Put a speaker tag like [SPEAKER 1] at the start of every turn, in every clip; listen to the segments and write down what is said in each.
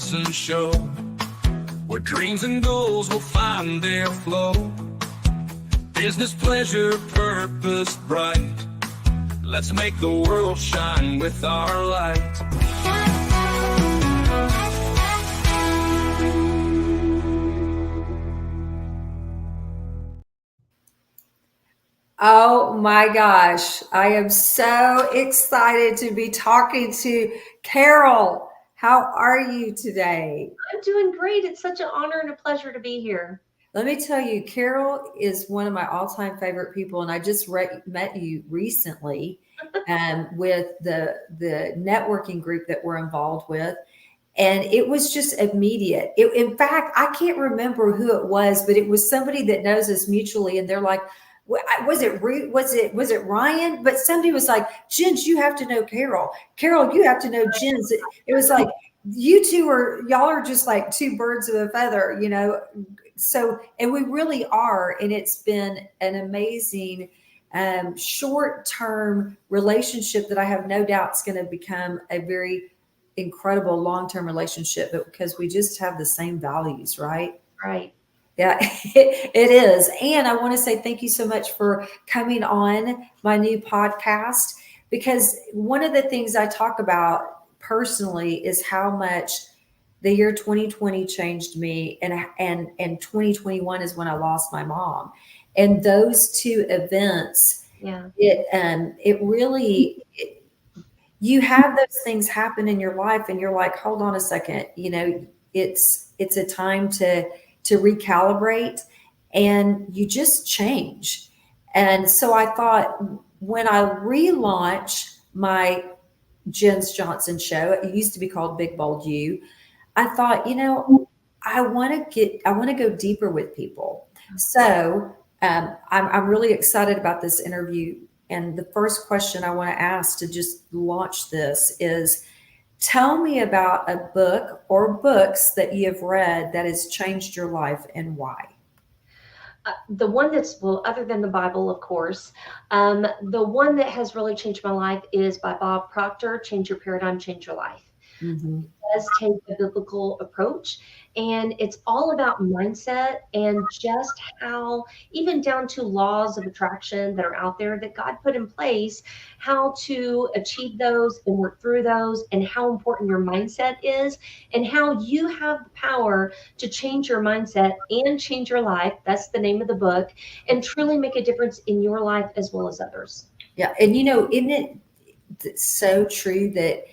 [SPEAKER 1] Johnson Show, where dreams and goals will find their flow. Business, pleasure, purpose bright. Let's make the world shine with our light.
[SPEAKER 2] Oh my gosh, I am so excited to be talking to Carol. How are you today?
[SPEAKER 3] I'm doing great. It's such an honor and a pleasure to be here.
[SPEAKER 2] Let me tell you, Carol is one of my all-time favorite people, and I just met you recently with the networking group that we're involved with. And it was just immediate. In fact, I can't remember who it was, but it was somebody that knows us mutually, and they're like, was it Ryan? But somebody was like, Jens, you have to know Carol. Carol, you have to know Jens. It was like, y'all are just like two birds of a feather, you know? So, and we really are. And it's been an amazing short-term relationship that I have no doubt is going to become a very incredible long-term relationship, because we just have the same values, right?
[SPEAKER 3] Right.
[SPEAKER 2] Yeah, it is. And I want to say thank you so much for coming on my new podcast, because one of the things I talk about personally is how much the year 2020 changed me, and 2021 is when I lost my mom. And those two events, it really, you have those things happen in your life and you're like, hold on a second, you know, it's a time to recalibrate, and you just change. And so I thought, when I relaunch my Jens Johnson Show, it used to be called Big Bold You, I thought, you know, I want to go deeper with people. So I'm really excited about this interview. And the first question I want to ask to just launch this is, tell me about a book or books that you have read that has changed your life, and why.
[SPEAKER 3] The one that's, well, other than the Bible, of course, the one that has really changed my life is by Bob Proctor, Change Your Paradigm, Change Your Life.
[SPEAKER 2] Mm-hmm.
[SPEAKER 3] It does take a biblical approach, and it's all about mindset and just how, even down to laws of attraction that are out there that God put in place, how to achieve those and work through those, and how important your mindset is, and how you have the power to change your mindset and change your life. That's the name of the book, and truly make a difference in your life as well as others.
[SPEAKER 2] Yeah. And you know, isn't it so true that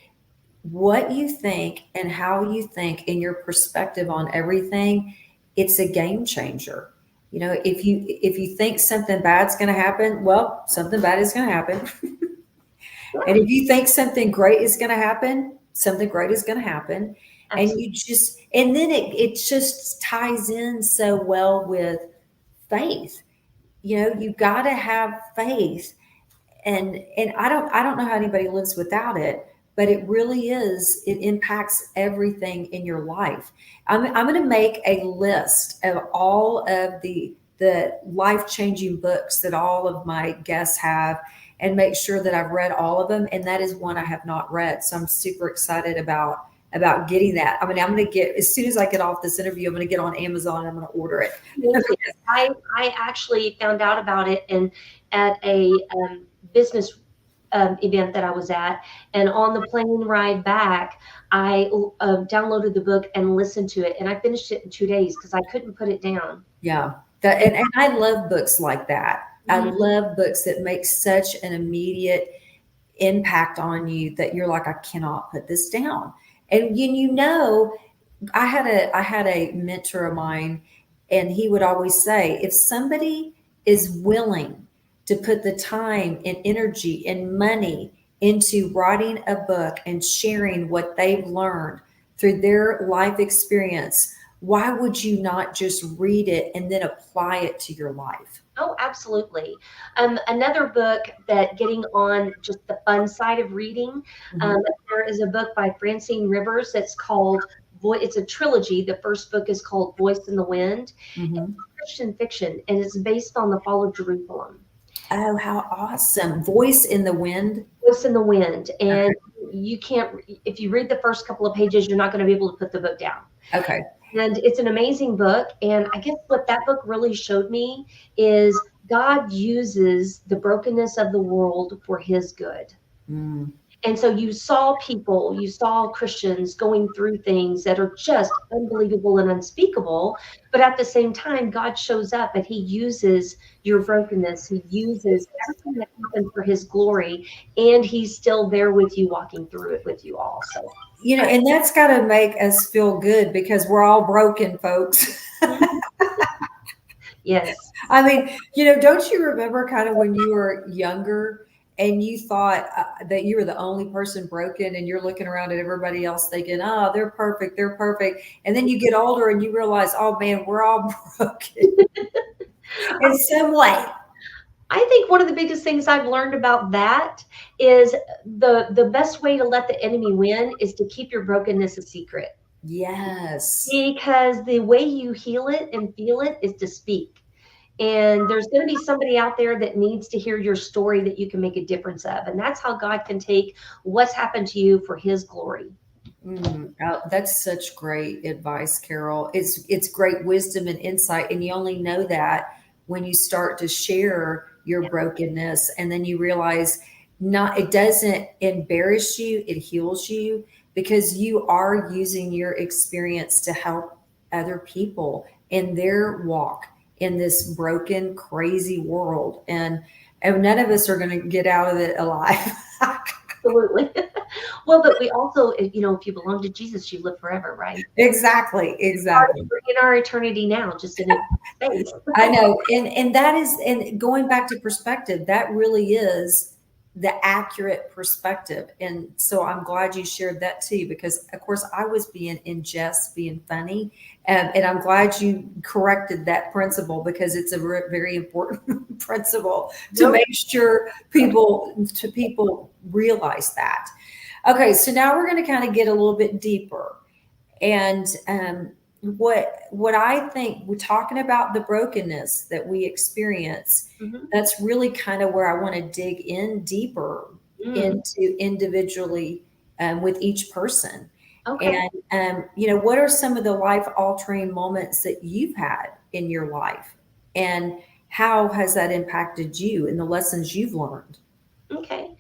[SPEAKER 2] what you think and how you think and your perspective on everything, it's a game changer. You know, if you think something bad's going to happen, well, something bad is going to happen. And if you think something great is going to happen, something great is going to happen. Absolutely. And then it just ties in so well with faith. You know, you got to have faith. And I don't know how anybody lives without it, but it really is, it impacts everything in your life. I'm going to make a list of all of the life-changing books that all of my guests have, and make sure that I've read all of them. And that is one I have not read. So I'm super excited about getting that. I mean, I'm going to get, as soon as I get off this interview, I'm going to get on Amazon and I'm going to order it.
[SPEAKER 3] I actually found out about it at a business event that I was at, and on the plane ride back, I downloaded the book and listened to it, and I finished it in 2 days because I couldn't put it down.
[SPEAKER 2] Yeah, and I love books like that. Mm-hmm. I love books that make such an immediate impact on you that you're like, I cannot put this down. And you know, I had a mentor of mine, and he would always say, if somebody is willing to put the time and energy and money into writing a book and sharing what they've learned through their life experience, why would you not just read it and then apply it to your life?
[SPEAKER 3] Oh, absolutely. Another book that, getting on just the fun side of reading, there is a book by Francine Rivers that's called, it's a trilogy. The first book is called Voice in the Wind. It's Christian fiction, and it's based on the fall of Jerusalem.
[SPEAKER 2] Oh, how awesome. Voice in the Wind.
[SPEAKER 3] Voice in the Wind. And
[SPEAKER 2] Okay.
[SPEAKER 3] you can't, if you read the first couple of pages, you're not going to be able to put the book down.
[SPEAKER 2] Okay.
[SPEAKER 3] And it's an amazing book. And I guess what that book really showed me is God uses the brokenness of the world for his good.
[SPEAKER 2] Mm.
[SPEAKER 3] And so you saw people, you saw Christians going through things that are just unbelievable and unspeakable. But at the same time, God shows up and he uses your brokenness. He uses everything that happened for his glory. And he's still there with you, walking through it with you all. So,
[SPEAKER 2] And that's got to make us feel good because we're all broken, folks.
[SPEAKER 3] yes.
[SPEAKER 2] I mean, don't you remember kind of when you were younger and you thought that you were the only person broken and you're looking around at everybody else thinking, oh, they're perfect, they're perfect. And then you get older and you realize, oh man, we're all broken in some way.
[SPEAKER 3] I think one of the biggest things I've learned about that is the best way to let the enemy win is to keep your brokenness a secret.
[SPEAKER 2] Yes.
[SPEAKER 3] Because the way you heal it and feel it is to speak. And there's going to be somebody out there that needs to hear your story that you can make a difference of. And that's how God can take what's happened to you for his glory.
[SPEAKER 2] Oh, that's such great advice, Carol. It's great wisdom and insight, and you only know that when you start to share your brokenness, and then you realize it doesn't embarrass you, it heals you because you are using your experience to help other people in their walk in this broken, crazy world, and none of us are going to get out of it alive.
[SPEAKER 3] Absolutely. Well, but we also, if you belong to Jesus, you live forever, right?
[SPEAKER 2] Exactly.
[SPEAKER 3] We're in our eternity now, just in a space.
[SPEAKER 2] I know. And that is, and going back to perspective, that really is the accurate perspective. And so I'm glad you shared that too, because of course I was being in jest, being funny. And I'm glad you corrected that principle because it's a very important principle to
[SPEAKER 3] Yep.
[SPEAKER 2] make sure people realize that. Okay. So now we're going to kind of get a little bit deeper. And what I think we're talking about the brokenness that we experience,
[SPEAKER 3] Mhm.
[SPEAKER 2] that's really kind of where I want to dig in deeper
[SPEAKER 3] Mm.
[SPEAKER 2] into individually with each person.
[SPEAKER 3] Okay.
[SPEAKER 2] And what are some of the life altering moments that you've had in your life, and how has that impacted you and the lessons you've learned?
[SPEAKER 3] Okay.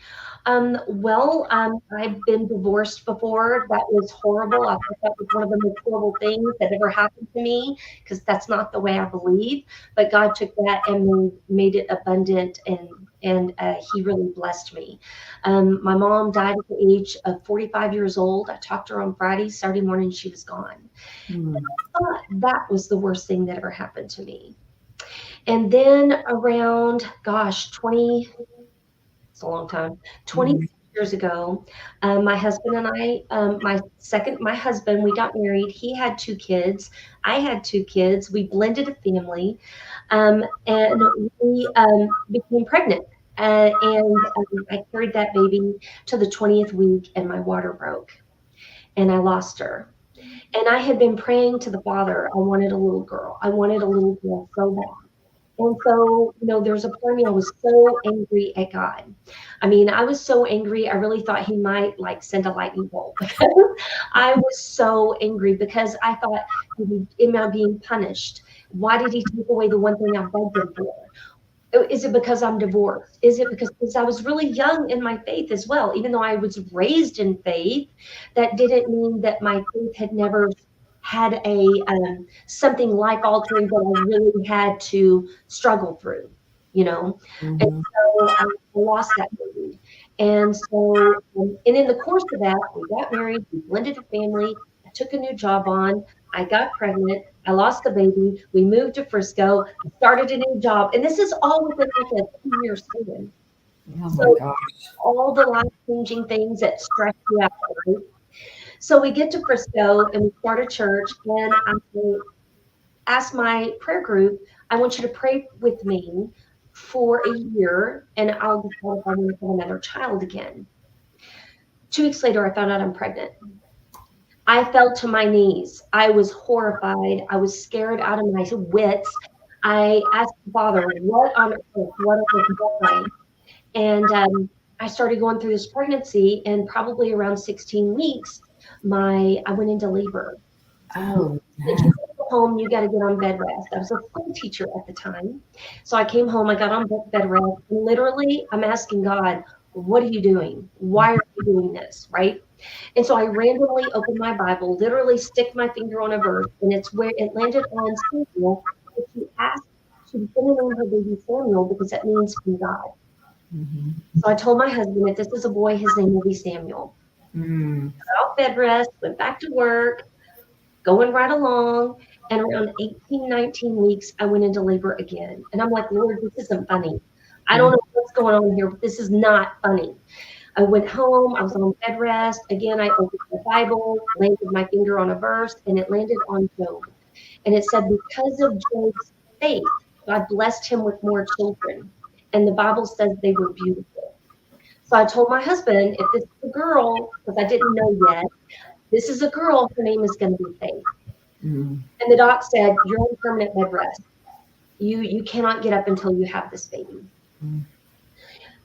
[SPEAKER 3] Well, I've been divorced before. That was horrible. I thought that was one of the most horrible things that ever happened to me because that's not the way I believe. But God took that and made it abundant, and He really blessed me. My mom died at the age of 45 years old. I talked to her on Friday. Saturday morning, she was gone.
[SPEAKER 2] Hmm.
[SPEAKER 3] I thought that was the worst thing that ever happened to me. And then around, gosh, 20. It's a long time. 20
[SPEAKER 2] Hmm.
[SPEAKER 3] years ago, my husband and I, my husband, we got married. He had 2 kids. I had 2 kids. We blended a family, and we became pregnant. And I carried that baby to the 20th week, and my water broke, and I lost her. And I had been praying to the Father. I wanted a little girl. I wanted a little girl so bad. And so, there was a part of me, I was so angry at God. I mean, I was so angry, I really thought he might like send a lightning bolt. I was so angry because I thought, am I being punished? Why did he take away the one thing I begged him for? Is it because I'm divorced? Is it because I was really young in my faith as well? Even though I was raised in faith, that didn't mean that my faith had never had a something life altering that I really had to struggle through, And
[SPEAKER 2] Hmm.
[SPEAKER 3] so I lost that baby. And so, and in the course of that, we got married, we blended a family. I took a new job on. I got pregnant. I lost the baby. We moved to Frisco. I started a new job. And this is all within like a 2-year span.
[SPEAKER 2] Oh my
[SPEAKER 3] So
[SPEAKER 2] gosh.
[SPEAKER 3] all the life changing things that stress you out, right? So we get to Frisco and we start a church. And I asked my prayer group, I want you to pray with me for a year and I'll decide if I want to have another child again. 2 weeks later, I found out I'm pregnant. I fell to my knees. I was horrified. I was scared out of my wits. I asked the Father, what on earth, what on earth, why? And I started going through this pregnancy, and probably around 16 weeks, I went into labor.
[SPEAKER 2] Oh,
[SPEAKER 3] If
[SPEAKER 2] no.
[SPEAKER 3] you go home, you got to get on bed rest. I was a school teacher at the time. So I came home, I got on bed rest. And literally, I'm asking God, what are you doing? Why are you doing this? Right. And so I randomly opened my Bible, literally stick my finger on a verse, and it's where it landed on Samuel. But she was going to name her baby Samuel because that means from God.
[SPEAKER 2] Mhm.
[SPEAKER 3] So I told my husband, if this is a boy, his name will be Samuel.
[SPEAKER 2] Mm.
[SPEAKER 3] Got off bed rest, went back to work, going right along. And around 18, 19 weeks, I went into labor again. And I'm like, Lord, this isn't funny. I don't
[SPEAKER 2] Mm.
[SPEAKER 3] know what's going on here, but this is not funny. I went home, I was on bed rest. Again, I opened the Bible, landed my finger on a verse, and it landed on Job. And it said, because of Job's faith, God blessed him with more children. And the Bible says they were beautiful. So I told my husband, if this is a girl, because I didn't know yet, this is a girl, her name is going to be Faith.
[SPEAKER 2] Mm.
[SPEAKER 3] And the doc said, you're on permanent bed rest. You cannot get up until you have this baby.
[SPEAKER 2] Mm.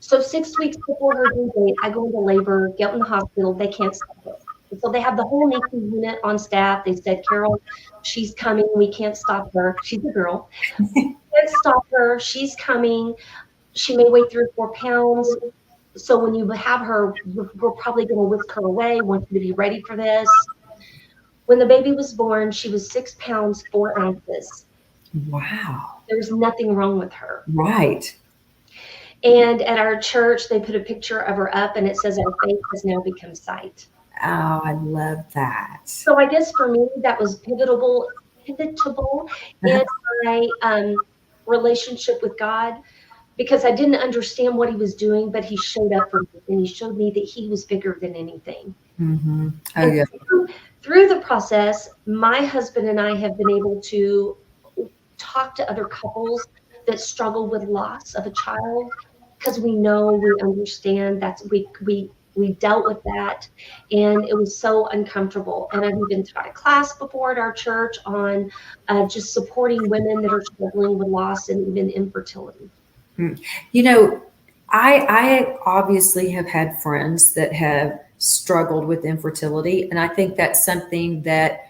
[SPEAKER 3] So 6 weeks before her due date, I go into labor, get in the hospital. They can't stop her. And so they have the whole NICU unit on staff. They said, Carol, she's coming. We can't stop her. She's a girl. We can't stop her. She's coming. She may weigh 3 or 4 pounds. So when you have her, we're probably going to whisk her away. Want you to be ready for this. When the baby was born, she was 6 pounds, 4 ounces.
[SPEAKER 2] Wow.
[SPEAKER 3] There was nothing wrong with her.
[SPEAKER 2] Right.
[SPEAKER 3] And at our church, they put a picture of her up, and it says, our faith has now become sight.
[SPEAKER 2] Oh, I love that.
[SPEAKER 3] So I guess for me, that was pivotal in my relationship with God, because I didn't understand what he was doing, but he showed up for me, and he showed me that he was bigger than anything.
[SPEAKER 2] Mm-hmm. Oh,
[SPEAKER 3] And
[SPEAKER 2] yeah.
[SPEAKER 3] through the process, my husband and I have been able to talk to other couples that struggle with loss of a child, because we know, we understand, we dealt with that, and it was so uncomfortable. And I've even taught a class before at our church on just supporting women that are struggling with loss and even infertility.
[SPEAKER 2] You know, I obviously have had friends that have struggled with infertility, and I think that's something that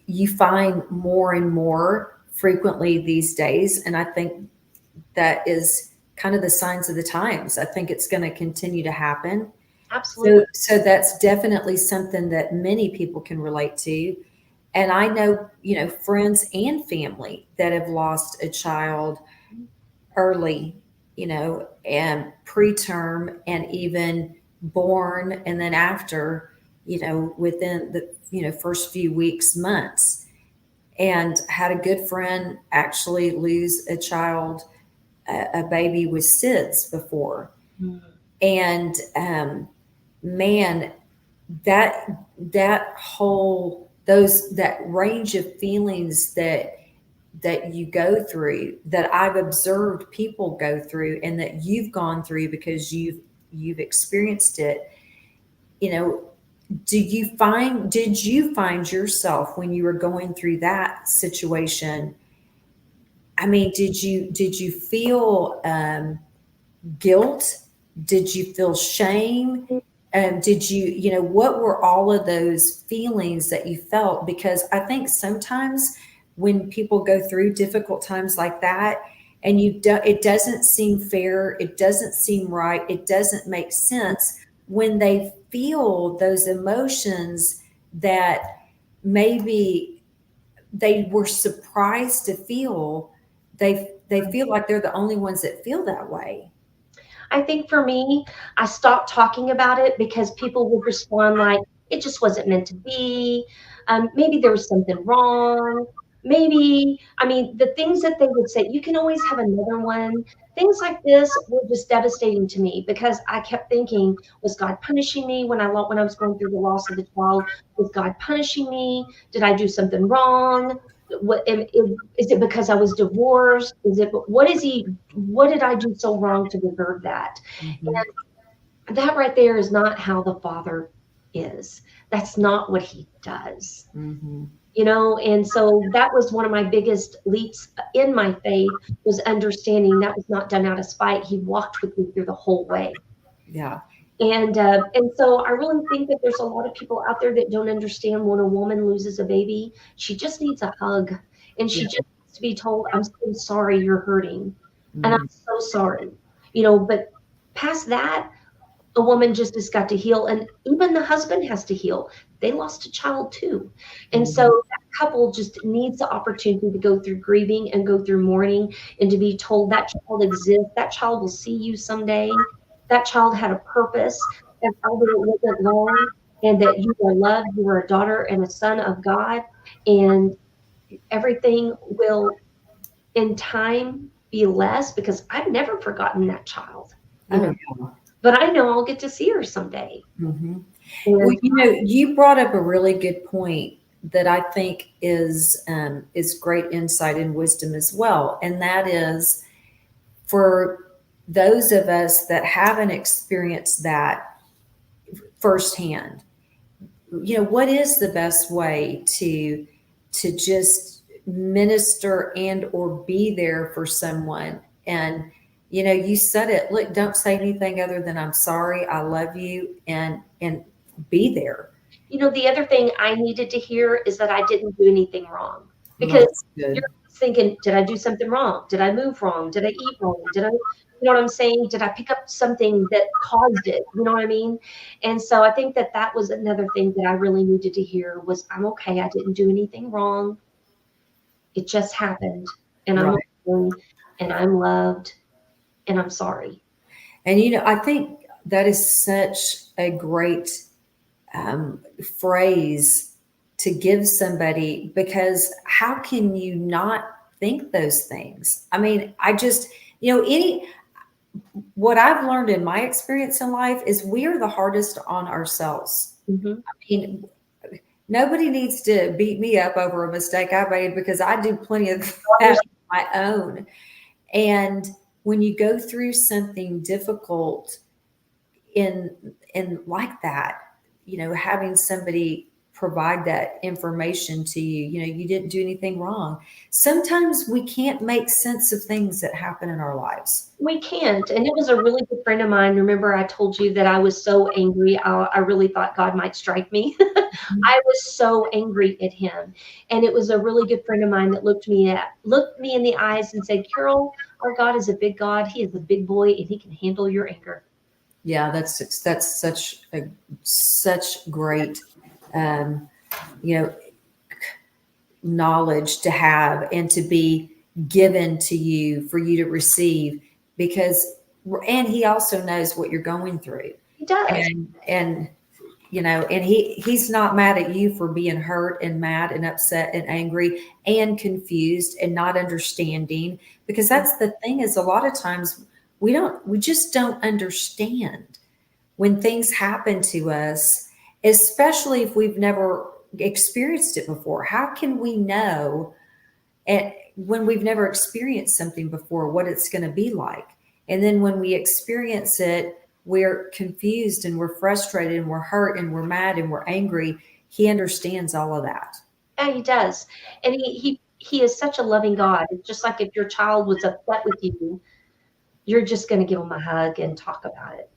[SPEAKER 2] you find more and more frequently these days. And I think that is kind of the signs of the times. I think it's going to continue to happen.
[SPEAKER 3] Absolutely.
[SPEAKER 2] So that's definitely something that many people can relate to. And I know, friends and family that have lost a child early, and preterm and even born and then after, within the, first few weeks, months. And had a good friend actually lose a child, a baby with SIDS before.
[SPEAKER 3] Mm.
[SPEAKER 2] And man, that whole that range of feelings that you go through, that I've observed people go through, and that you've gone through because you've experienced it. You know, did you find yourself when you were going through that situation? I mean, did you feel guilt? Did you feel shame? Did what were all of those feelings that you felt? Because I think sometimes when people go through difficult times like that, and it doesn't seem fair, it doesn't seem right, it doesn't make sense when they feel those emotions that maybe they were surprised to feel. They feel like they're the only ones that feel that way.
[SPEAKER 3] I think for me, I stopped talking about it because people would respond like, it just wasn't meant to be. Maybe there was something wrong. Maybe, I mean, the things that they would say, you can always have another one. Things like this were just devastating to me, because I kept thinking, was God punishing me when I was going through the loss of the child? Was God punishing me? Did I do something wrong? Is it because I was divorced? What did I do so wrong to deserve that?
[SPEAKER 2] Mm-hmm.
[SPEAKER 3] And that right there is not how the Father is. That's not what he does.
[SPEAKER 2] Mm-hmm.
[SPEAKER 3] And so that was one of my biggest leaps in my faith, was understanding that was not done out of spite. He walked with me through the whole way.
[SPEAKER 2] Yeah.
[SPEAKER 3] And so I really think that there's a lot of people out there that don't understand when a woman loses a baby, she just needs a hug, and she
[SPEAKER 2] Yeah.
[SPEAKER 3] just needs to be told, I'm so sorry you're hurting, and
[SPEAKER 2] Mhm.
[SPEAKER 3] I'm so sorry. But past that, a woman just has got to heal, and even the husband has to heal. They lost a child too. And so
[SPEAKER 2] Mhm.
[SPEAKER 3] that couple just needs the opportunity to go through grieving and go through mourning, and to be told that child exists, that child will see you someday, that child had a purpose, that child that it wasn't long, and that you are loved, you are a daughter and a son of God, and everything will in time be less, because I've never forgotten that child, you
[SPEAKER 2] Oh,
[SPEAKER 3] know,
[SPEAKER 2] yeah.
[SPEAKER 3] but I know I'll get to see her someday.
[SPEAKER 2] Mhm. Well,
[SPEAKER 3] And
[SPEAKER 2] you brought up a really good point that I think is great insight and wisdom as well, and that is for those of us that haven't experienced that firsthand. What is the best way to just minister and or be there for someone? And you said it. Look, don't say anything other than I'm sorry, I love you, and be there.
[SPEAKER 3] the other thing I needed to hear is that I didn't do anything wrong.
[SPEAKER 2] Well,
[SPEAKER 3] Because
[SPEAKER 2] that's
[SPEAKER 3] you're
[SPEAKER 2] good.
[SPEAKER 3] thinking, did I do something wrong? Did I move wrong? Did I eat wrong? You know what I'm saying? Did I pick up something that caused it? You know what I mean? And so I think that that was another thing that I really needed to hear was, I'm okay. I didn't do anything wrong. It just happened, and I'm
[SPEAKER 2] Right.
[SPEAKER 3] okay, and I'm loved, and I'm sorry.
[SPEAKER 2] And I think that is such a great phrase to give somebody, because how can you not think those things? I mean, I just, any what I've learned in my experience in life is we are the hardest on ourselves.
[SPEAKER 3] Hmm.
[SPEAKER 2] I mean, nobody needs to beat me up over a mistake I made, because I do plenty of that on my own. And when you go through something difficult in like that, having somebody provide that information to you, you didn't do anything wrong. Sometimes we can't make sense of things that happen in our lives.
[SPEAKER 3] We can't. And it was a really good friend of mine. Remember, I told you that I was so angry. I really thought God might strike me. I was so angry at him. And it was a really good friend of mine that looked me in the eyes and said, Carol, our God is a big God. He is a big boy, and he can handle your anger.
[SPEAKER 2] Yeah, that's such great um, you know knowledge to have and to be given to you, for you to receive, because and he also knows what you're going through.
[SPEAKER 3] He does.
[SPEAKER 2] And and he's not mad at you for being hurt and mad and upset and angry and confused and not understanding, because that's the thing, is a lot of times we just don't understand when things happen to us, especially if we've never experienced it before. How can we know, and when we've never experienced something before, what it's going to be like? And then when we experience it, we're confused and we're frustrated and we're hurt and we're mad and we're angry. He understands all of that.
[SPEAKER 3] Yeah, he does. And he is such a loving God. It's just like if your child was upset with you, you're just going to give them a hug and talk about it.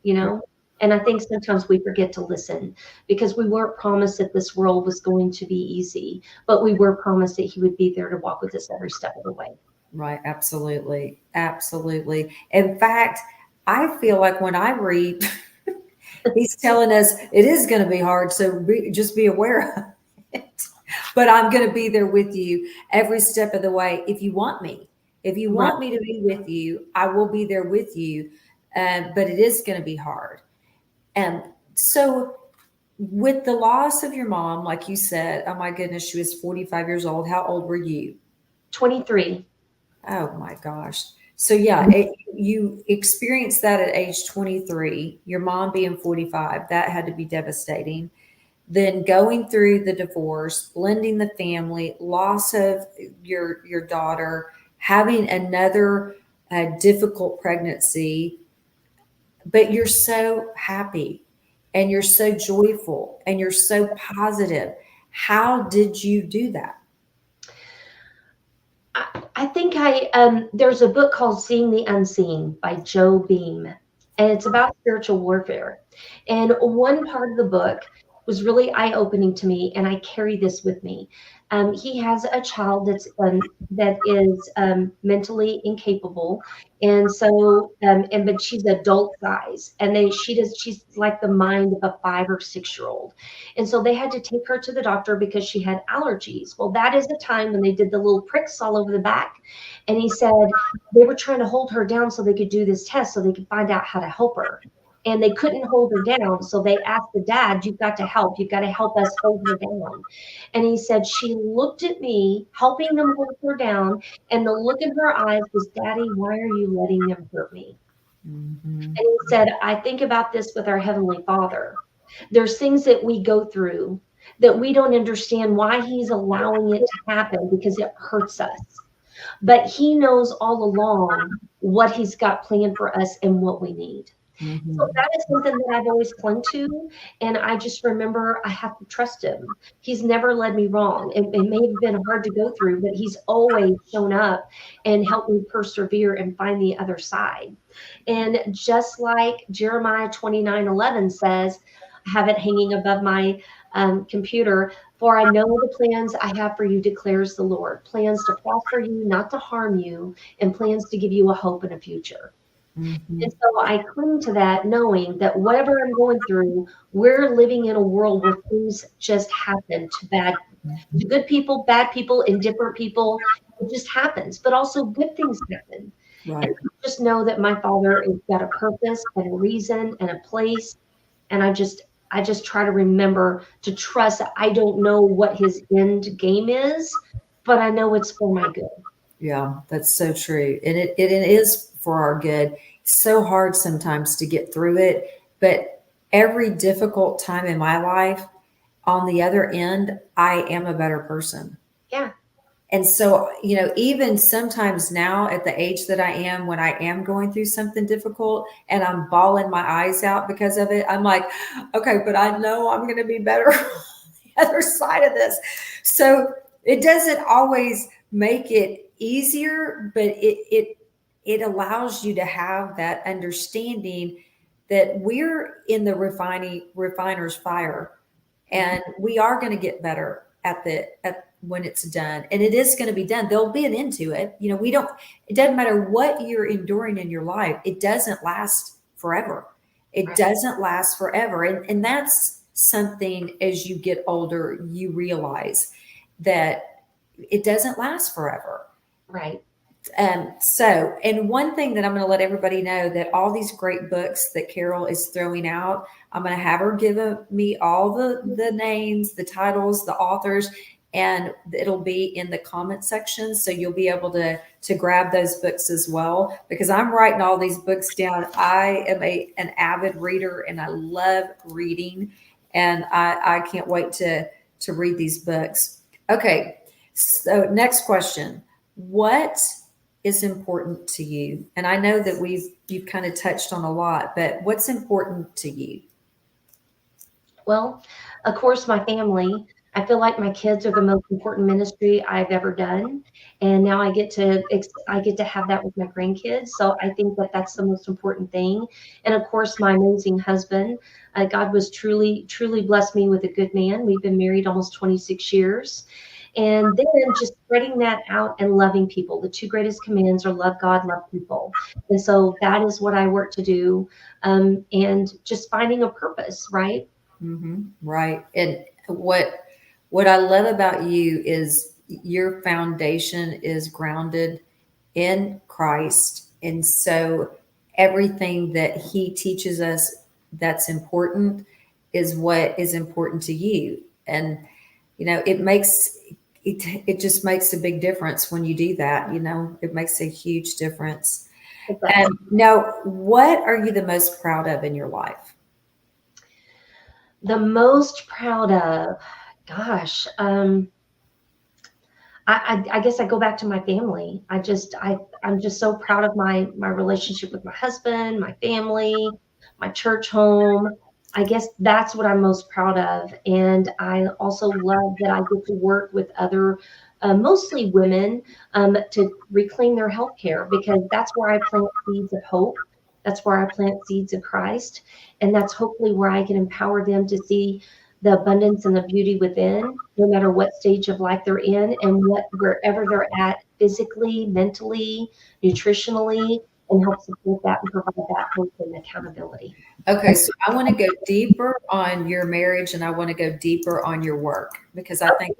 [SPEAKER 3] And I think sometimes we forget to listen, because we weren't promised that this world was going to be easy, but we were promised that he would be there to walk with us every step of the way.
[SPEAKER 2] Right. Absolutely. Absolutely. In fact, I feel like when I read, he's telling us it is going to be hard. So just be aware of it. But I'm going to be there with you every step of the way. If you want me, if you
[SPEAKER 3] Right.
[SPEAKER 2] want me to be with you, I will be there with you. But it is going to be hard. And so, with the loss of your mom, like you said, oh my goodness, she was 45 years old. How old were you?
[SPEAKER 3] 23.
[SPEAKER 2] Oh my gosh. So yeah, you experienced that at age 23, your mom being 45, that had to be devastating. Then going through the divorce, blending the family, loss of your daughter, having another difficult pregnancy, but you're so happy and you're so joyful and you're so positive. How did you do that?
[SPEAKER 3] I think there's a book called Seeing the Unseen by Joe Beam, and it's about spiritual warfare. And one part of the book was really eye-opening to me, and I carry this with me. He has a child that is mentally incapable, and so but she's adult size, and she's like the mind of a 5 or 6 year old. And so they had to take her to the doctor because she had allergies. Well, that is the time when they did the little pricks all over the back. And he said they were trying to hold her down so they could do this test so they could find out how to help her. And they couldn't hold her down. So they asked the dad, you've got to help. You've got to help us hold her down. And he said, she looked at me, helping them hold her down. And the look in her eyes was, Daddy, why are you letting them hurt me?
[SPEAKER 2] Mm-hmm.
[SPEAKER 3] And he said, I think about this with our Heavenly Father. There's things that we go through that we don't understand why he's allowing it to happen because it hurts us. But he knows all along what he's got planned for us and what we need.
[SPEAKER 2] Mm-hmm.
[SPEAKER 3] So that is something that I've always clung to. And I just remember I have to trust him. He's never led me wrong. It may have been hard to go through, but he's always shown up and helped me persevere and find the other side. And just like Jeremiah 29:11 says, I have it hanging above my computer, for I know the plans I have for you, declares the Lord. Plans to prosper you, not to harm you, and plans to give you a hope and a future.
[SPEAKER 2] Mm-hmm.
[SPEAKER 3] And so I cling to that, knowing that whatever I'm going through, we're living in a world where things just happen to good people, bad people, indifferent people. It just happens, but also good things happen.
[SPEAKER 2] Right.
[SPEAKER 3] And I just know that my Father has got a purpose and a reason and a place. And I just try to remember to trust that I don't know what his end game is, but I know it's for my good.
[SPEAKER 2] Yeah, that's so true. And it is for our good. It's so hard sometimes to get through it, but every difficult time in my life, on the other end, I am a better person.
[SPEAKER 3] Yeah.
[SPEAKER 2] And so, even sometimes now at the age that I am, when I am going through something difficult and I'm bawling my eyes out because of it, I'm like, okay, but I know I'm going to be better on the other side of this. So it doesn't always make it easier, but it allows you to have that understanding that we're in the refiner's fire, and we are going to get better at when it's done, and it is going to be done. There'll be an end to it. It doesn't matter what you're enduring in your life. It doesn't last forever. It
[SPEAKER 3] Right.
[SPEAKER 2] doesn't last forever. And that's something, as you get older, you realize that it doesn't last forever.
[SPEAKER 3] Right.
[SPEAKER 2] And one thing that I'm going to let everybody know, that all these great books that Carol is throwing out, I'm going to have her give me all the names, the titles, the authors, and it'll be in the comment section. So you'll be able to grab those books as well, because I'm writing all these books down. I am an avid reader, and I love reading, and I can't wait to read these books. Okay. So next question. What is important to you? And I know that you've kind of touched on a lot, but what's important to you?
[SPEAKER 3] Well, of course, my family. I feel like my kids are the most important ministry I've ever done, and now I get to have that with my grandkids. So I think that that's the most important thing. And of course, my amazing husband. God was truly blessed me with a good man. We've been married almost 26 years. And then just spreading that out and loving people. The two greatest commands are love God, love people. And so that is what I work to do. And just finding a purpose, right?
[SPEAKER 2] Mm-hmm. Right. And what I love about you is your foundation is grounded in Christ. And so everything that he teaches us that's important is what is important to you. And, it just makes a big difference when you do that. It makes a huge difference. Now, what are you the most proud of in your life?
[SPEAKER 3] The most proud of, gosh, I guess I go back to my family. I'm just so proud of my relationship with my husband, my family, my church home. I guess that's what I'm most proud of. And I also love that I get to work with other, mostly women, to reclaim their health care, because that's where I plant seeds of hope. That's where I plant seeds of Christ. And that's hopefully where I can empower them to see the abundance and the beauty within, no matter what stage of life they're in, and wherever they're at physically, mentally, nutritionally, and help support that and provide that hope and accountability.
[SPEAKER 2] Okay, so I want to go deeper on your marriage and I want to go deeper on your work because I think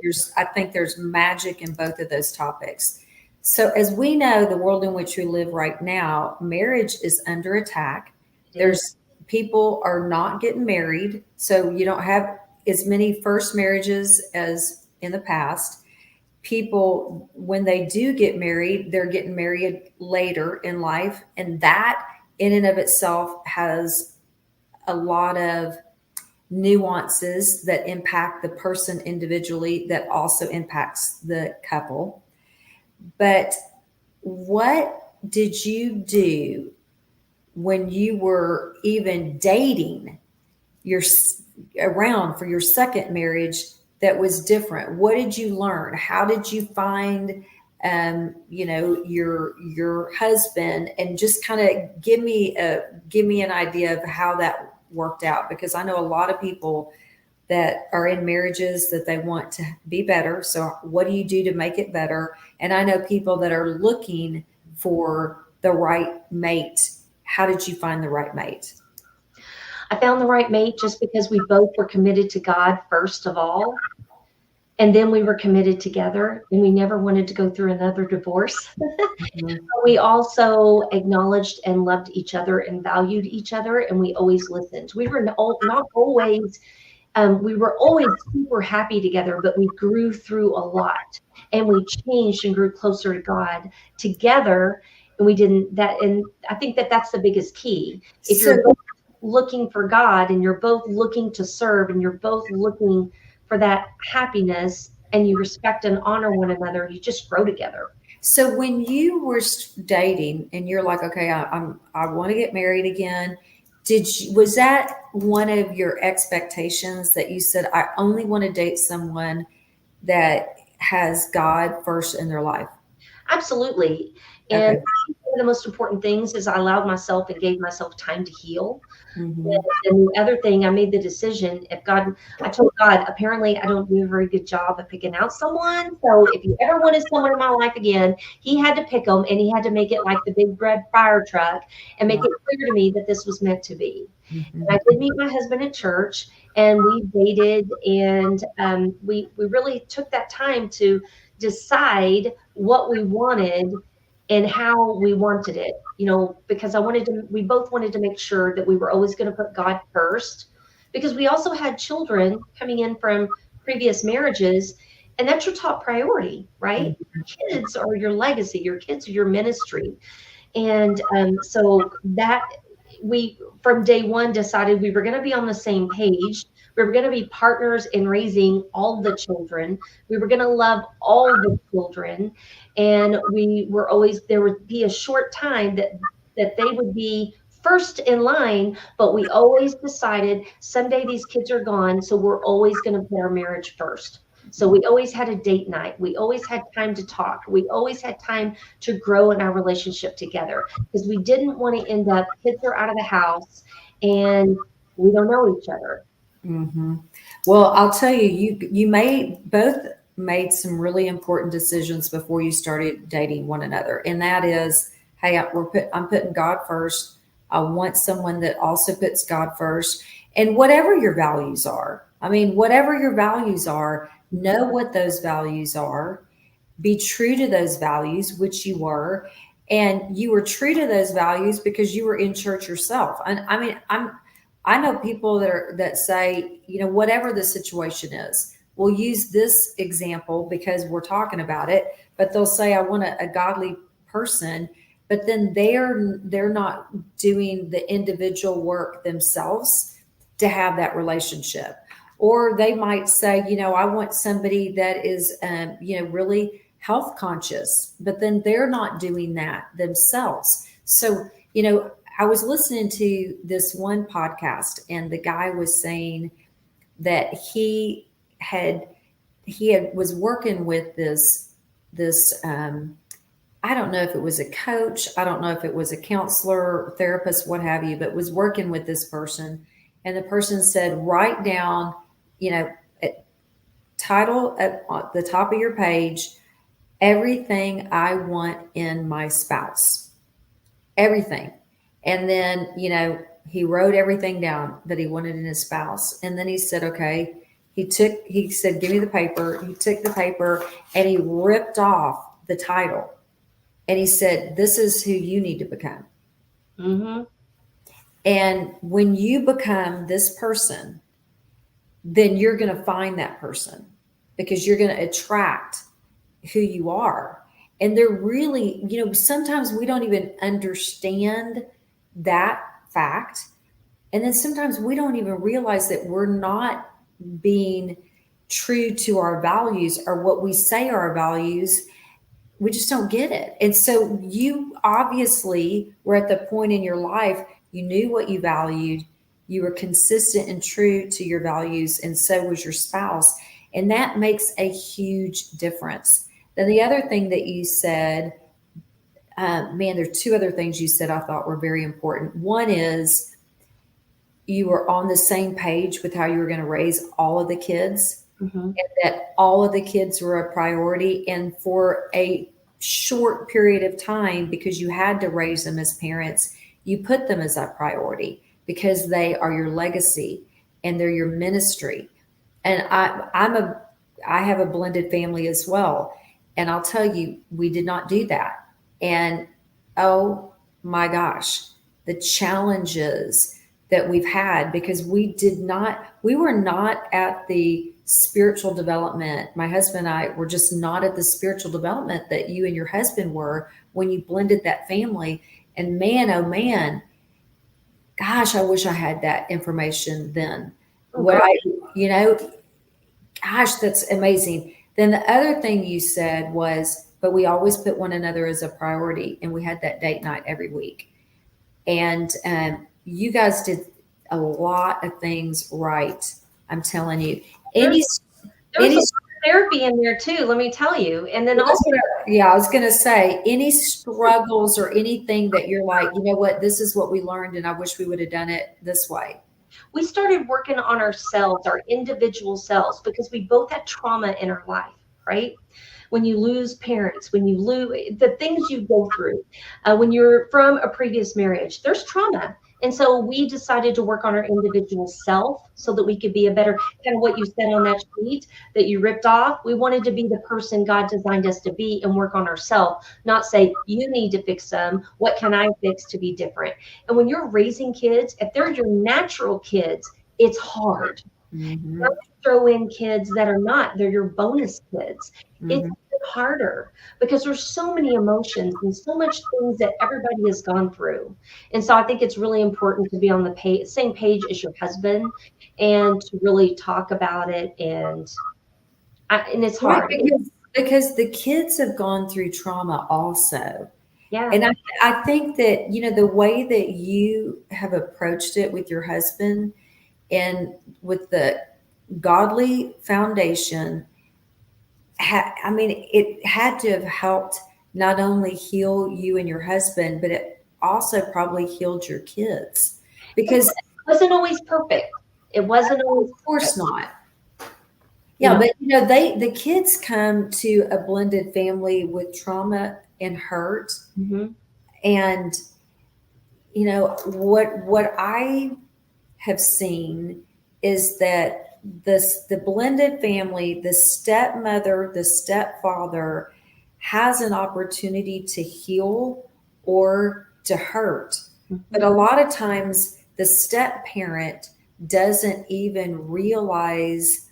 [SPEAKER 2] there's magic in both of those topics. So as we know, the world in which we live right now, marriage is under attack. There's people are not getting married, so you don't have as many first marriages as in the past. People, when they do get married, they're getting married later in life, and that in and of itself has a lot of nuances that impact the person individually that also impacts the couple. But what did you do when you were even dating your around for your second marriage that was different? What did you learn? How did you find your husband, and just kind of give me an idea of how that worked out, because I know a lot of people that are in marriages that they want to be better. So what do you do to make it better? And I know people that are looking for the right mate. How did you find the right mate?
[SPEAKER 3] I found the right mate just because we both were committed to God first of all. And then we were committed together, and we never wanted to go through another divorce.
[SPEAKER 2] Mhm.
[SPEAKER 3] We also acknowledged and loved each other and valued each other, and we always listened. We were not always, we were always super happy together, but we grew through a lot, and we changed and grew closer to God together. And we didn't that, and I think that that's the biggest key. If
[SPEAKER 2] So
[SPEAKER 3] you're both looking for God, and you're both looking to serve, and you're both looking for that happiness, and you respect and honor one another, you just grow together.
[SPEAKER 2] So when you were dating and you're like, okay, I want to get married again, was that one of your expectations that you said, I only want to date someone that has God first in their life?
[SPEAKER 3] Absolutely. And
[SPEAKER 2] Okay.
[SPEAKER 3] I think one of the most important things is I allowed myself and gave myself time to heal.
[SPEAKER 2] Hmm.
[SPEAKER 3] And the other thing, I made the decision, I told God, apparently I don't do a very good job of picking out someone. So if you ever wanted someone in my life again, he had to pick them, and he had to make it like the big red fire truck and make
[SPEAKER 2] Wow.
[SPEAKER 3] it clear to me that this was meant to be. And I
[SPEAKER 2] Hmm.
[SPEAKER 3] did meet my husband at church, and we dated, and we really took that time to decide what we wanted and how we wanted it, because we both wanted to make sure that we were always going to put God first, because we also had children coming in from previous marriages, and that's your top priority, right? Kids are your legacy, your kids are your ministry. And so that we, from day one, decided we were going to be on the same page. We were going to be partners in raising all the children. We were going to love all the children. And there would be a short time that they would be first in line, but we always decided someday these kids are gone. So we're always going to put our marriage first. So we always had a date night. We always had time to talk. We always had time to grow in our relationship together, because we didn't want to end up, kids are out of the house and we don't know each other.
[SPEAKER 2] Hmm. Well, I'll tell you, you made some really important decisions before you started dating one another, and that is, hey, I'm putting God first. I want someone that also puts God first, and whatever your values are. I mean, whatever your values are, know what those values are. Be true to those values, which you were, and you were true to those values because you were in church yourself. And I mean, I know people that say, whatever the situation is, we'll use this example because we're talking about it, but they'll say, I want a godly person, but then they're not doing the individual work themselves to have that relationship. Or they might say, I want somebody that is, really health conscious, but then they're not doing that themselves. So, I was listening to this one podcast, and the guy was saying that was working with this. I don't know if it was a coach, I don't know if it was a counselor, therapist, what have you, but was working with this person. And the person said, write down, you know, title at the top of your page, everything I want in my spouse, everything. And then, he wrote everything down that he wanted in his spouse. And then he said, okay, he said, give me the paper. He took the paper and he ripped off the title. And he said, this is who you need to become.
[SPEAKER 3] Mm-hmm.
[SPEAKER 2] And when you become this person, then you're going to find that person, because you're going to attract who you are. And they're really, sometimes we don't even understand that fact. And then sometimes we don't even realize that we're not being true to our values, or what we say are our values. We just don't get it. And so you obviously were at the point in your life, you knew what you valued, you were consistent and true to your values, and so was your spouse. And that makes a huge difference. Then the other thing that you said, there are two other things you said I thought were very important. One is you were on the same page with how you were going to raise all of the kids.
[SPEAKER 3] Mm-hmm.
[SPEAKER 2] And that all of the kids were a priority, and for a short period of time, because you had to raise them as parents, you put them as a priority because they are your legacy and they're your ministry. And I have a blended family as well, and I'll tell you, we did not do that. And oh my gosh, the challenges that we've had, because we were not at the spiritual development. My husband and I were just not at the spiritual development that you and your husband were when you blended that family. And man, oh man, gosh, I wish I had that information then. Gosh, that's amazing. Then the other thing you said was, but we always put one another as a priority, and we had that date night every week. And you guys did a lot of things right. I'm telling you. There was
[SPEAKER 3] a lot of therapy in there too, let me tell you. And then also,
[SPEAKER 2] I was going to say, any struggles or anything that you're like, you know what, this is what we learned, and I wish we would have done it this way.
[SPEAKER 3] We started working on ourselves, our individual selves, because we both had trauma in our life, right? When you lose parents, when you lose the things you go through, when you're from a previous marriage, there's trauma. And so we decided to work on our individual self so that we could be a better, kind of what you said on that sheet that you ripped off. We wanted to be the person God designed us to be and work on ourselves, not say, you need to fix them. What can I fix to be different? And when you're raising kids, if they're your natural kids, it's hard.
[SPEAKER 2] Mm-hmm.
[SPEAKER 3] Don't throw in kids that are not, they're your bonus kids. Mm-hmm. It's harder because there's so many emotions and so much things that everybody has gone through. And so I think it's really important to be on the same page as your husband and to really talk about it. And it's hard.
[SPEAKER 2] Because the kids have gone through trauma also.
[SPEAKER 3] Yeah.
[SPEAKER 2] And I think that, the way that you have approached it with your husband and with the godly foundation, it had to have helped not only heal you and your husband, but it also probably healed your kids, because
[SPEAKER 3] it wasn't always perfect. It wasn't always,
[SPEAKER 2] of course not. Yeah, but the kids come to a blended family with trauma and hurt.
[SPEAKER 3] Mm-hmm.
[SPEAKER 2] And what I have seen is that the blended family, the stepmother, the stepfather has an opportunity to heal or to hurt. Mm-hmm. But a lot of times the step parent doesn't even realize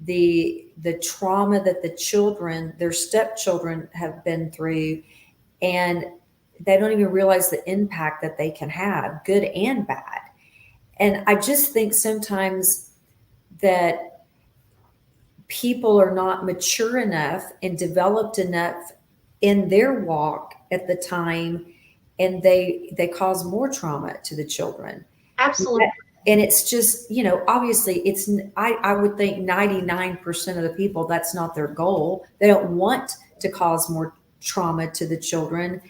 [SPEAKER 2] the trauma that their stepchildren have been through, and they don't even realize the impact that they can have, good and bad. And I just think sometimes that people are not mature enough and developed enough in their walk at the time and they cause more trauma to the children.
[SPEAKER 3] Absolutely.
[SPEAKER 2] And it's just, obviously I would think 99% of the people, that's not their goal. They don't want to cause more trauma to the children,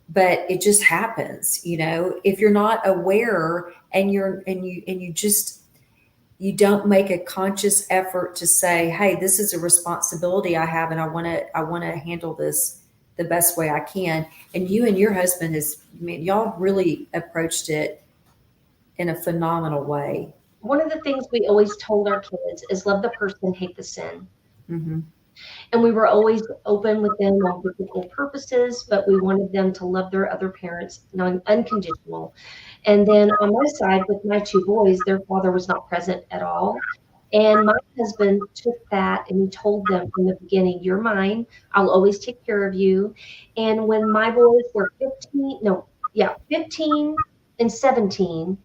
[SPEAKER 2] but it just happens, if you're not aware, and you don't make a conscious effort to say, hey, this is a responsibility I have, and I want to handle this the best way I can. And you and your husband y'all really approached it in a phenomenal way.
[SPEAKER 3] One of the things we always told our kids is love the person, hate the sin.
[SPEAKER 2] Hmm.
[SPEAKER 3] And we were always open with them on biblical purposes, but we wanted them to love their other parents unconditional. And then on my side, with my two boys, their father was not present at all. And my husband took that and he told them from the beginning, you're mine. I'll always take care of you. And when my boys were 15 and 17,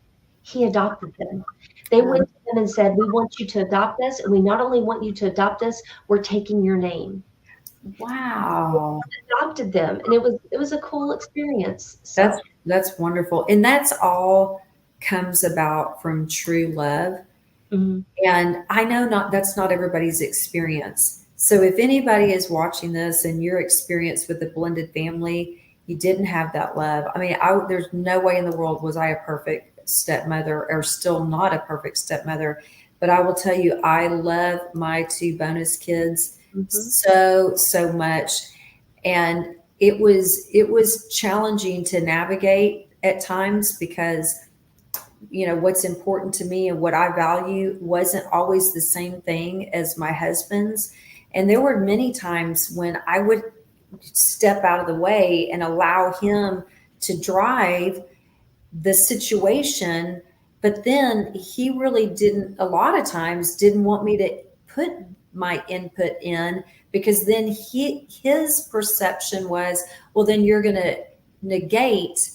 [SPEAKER 3] he adopted them. They went to them and said, we want you to adopt us. And we not only want you to adopt us, we're taking your name.
[SPEAKER 2] Wow.
[SPEAKER 3] Adopted them. And it was a cool experience. So
[SPEAKER 2] That's wonderful. And that's all comes about from true love.
[SPEAKER 3] mhm.
[SPEAKER 2] And I know that's not everybody's experience. So if anybody is watching this and your experience with the blended family, you didn't have that love. I mean, there's no way in the world was I a perfect stepmother, or still not a perfect stepmother. But I will tell you, I love my two bonus kids so much. And it was challenging to navigate at times, because what's important to me and what I value wasn't always the same thing as my husband's. And there were many times when I would step out of the way and allow him to drive the situation, but then he really didn't, a lot of times didn't want me to put my input in, because then his perception was, well, then you're going to negate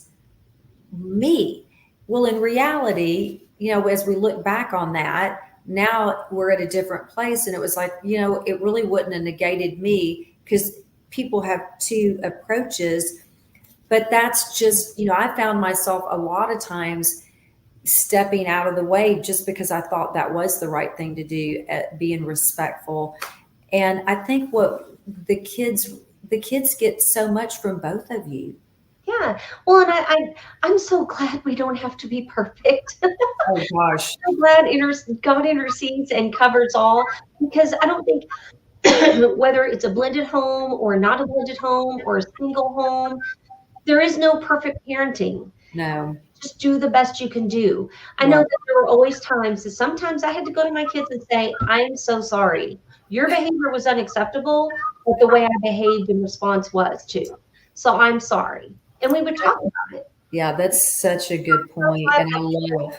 [SPEAKER 2] me. Well, in reality, as we look back on that, now we're at a different place. And it was like, it really wouldn't have negated me, because people have two approaches. But that's just, I found myself a lot of times stepping out of the way just because I thought that was the right thing to do, at being respectful. And I think what the kids get so much from both of you.
[SPEAKER 3] Yeah. Well, and I'm so glad we don't have to be perfect.
[SPEAKER 2] Oh gosh.
[SPEAKER 3] I'm glad God intercedes and covers all, because I don't think whether it's a blended home or not a blended home or a single home, there is no perfect parenting.
[SPEAKER 2] No.
[SPEAKER 3] Just do the best you can do. I know that there were always times that sometimes I had to go to my kids and say, I'm so sorry. Your behavior was unacceptable, but the way I behaved in response was too. So I'm sorry. And we would talk about it.
[SPEAKER 2] Yeah, that's such a good point. And I love.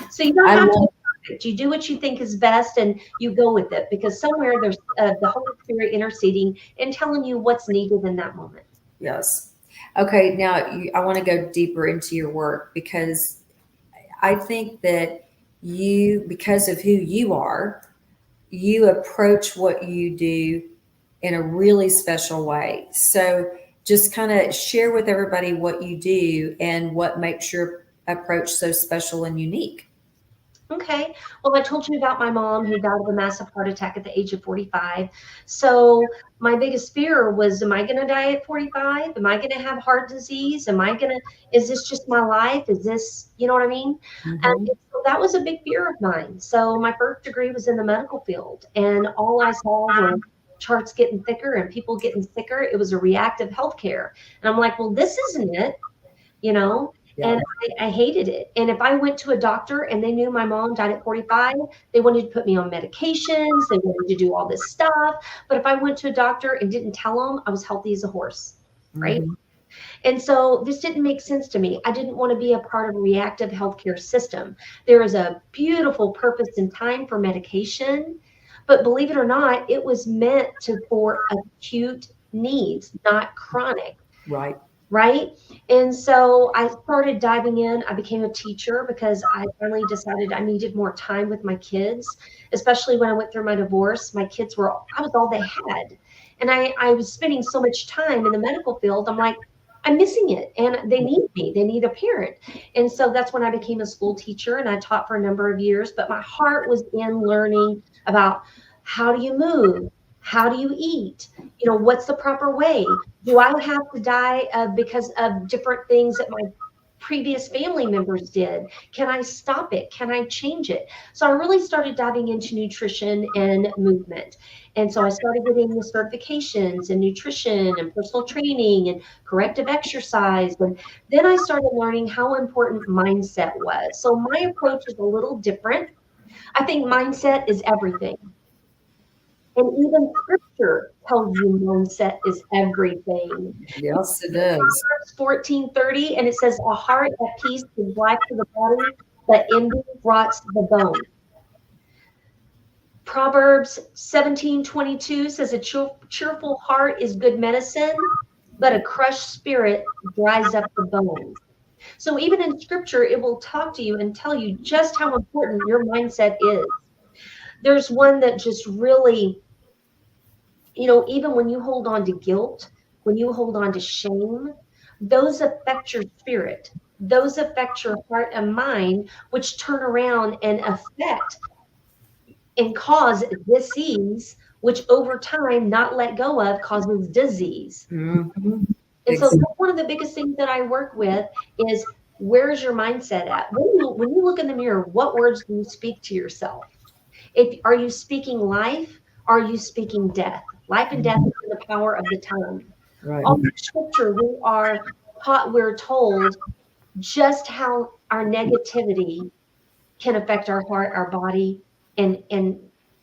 [SPEAKER 3] So you don't
[SPEAKER 2] I
[SPEAKER 3] have to
[SPEAKER 2] love
[SPEAKER 3] be perfect. You do what you think is best and you go with it, because somewhere there's the Holy Spirit interceding and telling you what's needed in that moment.
[SPEAKER 2] Yes. Okay, now I want to go deeper into your work, because I think that because of who you are, you approach what you do in a really special way. So just kind of share with everybody what you do and what makes your approach so special and unique.
[SPEAKER 3] Okay. Well, I told you about my mom who died of a massive heart attack at the age of 45. So my biggest fear was, am I going to die at 45? Am I going to have heart disease? Is this just my life? Is this, you know what I mean? And so that was a big fear of mine. So my first degree was in the medical field, and all I saw were charts getting thicker and people getting sicker. It was a reactive healthcare. And I'm like, well, this isn't it, you know?
[SPEAKER 2] Yeah.
[SPEAKER 3] And I hated it. And if I went to a doctor and they knew my mom died at 45, they wanted to put me on medications. They wanted to do all this stuff. But if I went to a doctor and didn't tell them, I was healthy as a horse, right? And so this didn't make sense to me. I didn't want to be a part of a reactive healthcare system. There is a beautiful purpose and time for medication, but believe it or not, it was meant for acute needs, not chronic.
[SPEAKER 2] Right.
[SPEAKER 3] Right. And so I started diving in. I became a teacher because I finally decided I needed more time with my kids, especially when I went through my divorce. I was all they had. And I was spending so much time in the medical field. I'm like, I'm missing it, and they need me. They need a parent. And so that's when I became a school teacher, and I taught for a number of years. But my heart was in learning about how do you move? How do you eat? What's the proper way? Do I have to die because of different things that my previous family members did? Can I stop it? Can I change it? So I really started diving into nutrition and movement. And so I started getting the certifications in nutrition and personal training and corrective exercise. And then I started learning how important mindset was. So my approach is a little different. I think mindset is everything. And even scripture tells you mindset is everything.
[SPEAKER 2] Yes, it is.
[SPEAKER 3] 14:30, and it says, a heart at peace is life to the body, but envy rots the bone. Proverbs 17:22 says, a cheerful heart is good medicine, but a crushed spirit dries up the bones. So even in scripture, it will talk to you and tell you just how important your mindset is. There's one that just really, even when you hold on to guilt, when you hold on to shame, those affect your spirit. Those affect your heart and mind, which turn around and affect and cause disease, which over time, not let go of, causes disease.
[SPEAKER 2] Mm-hmm.
[SPEAKER 3] And so that's one of the biggest things that I work with is, where's your mindset at? When you look in the mirror, what words do you speak to yourself? Are you speaking life? Are you speaking death? Life and death is in the power of the tongue.
[SPEAKER 2] Right.
[SPEAKER 3] All through scripture, we're told just how our negativity can affect our heart, our body, and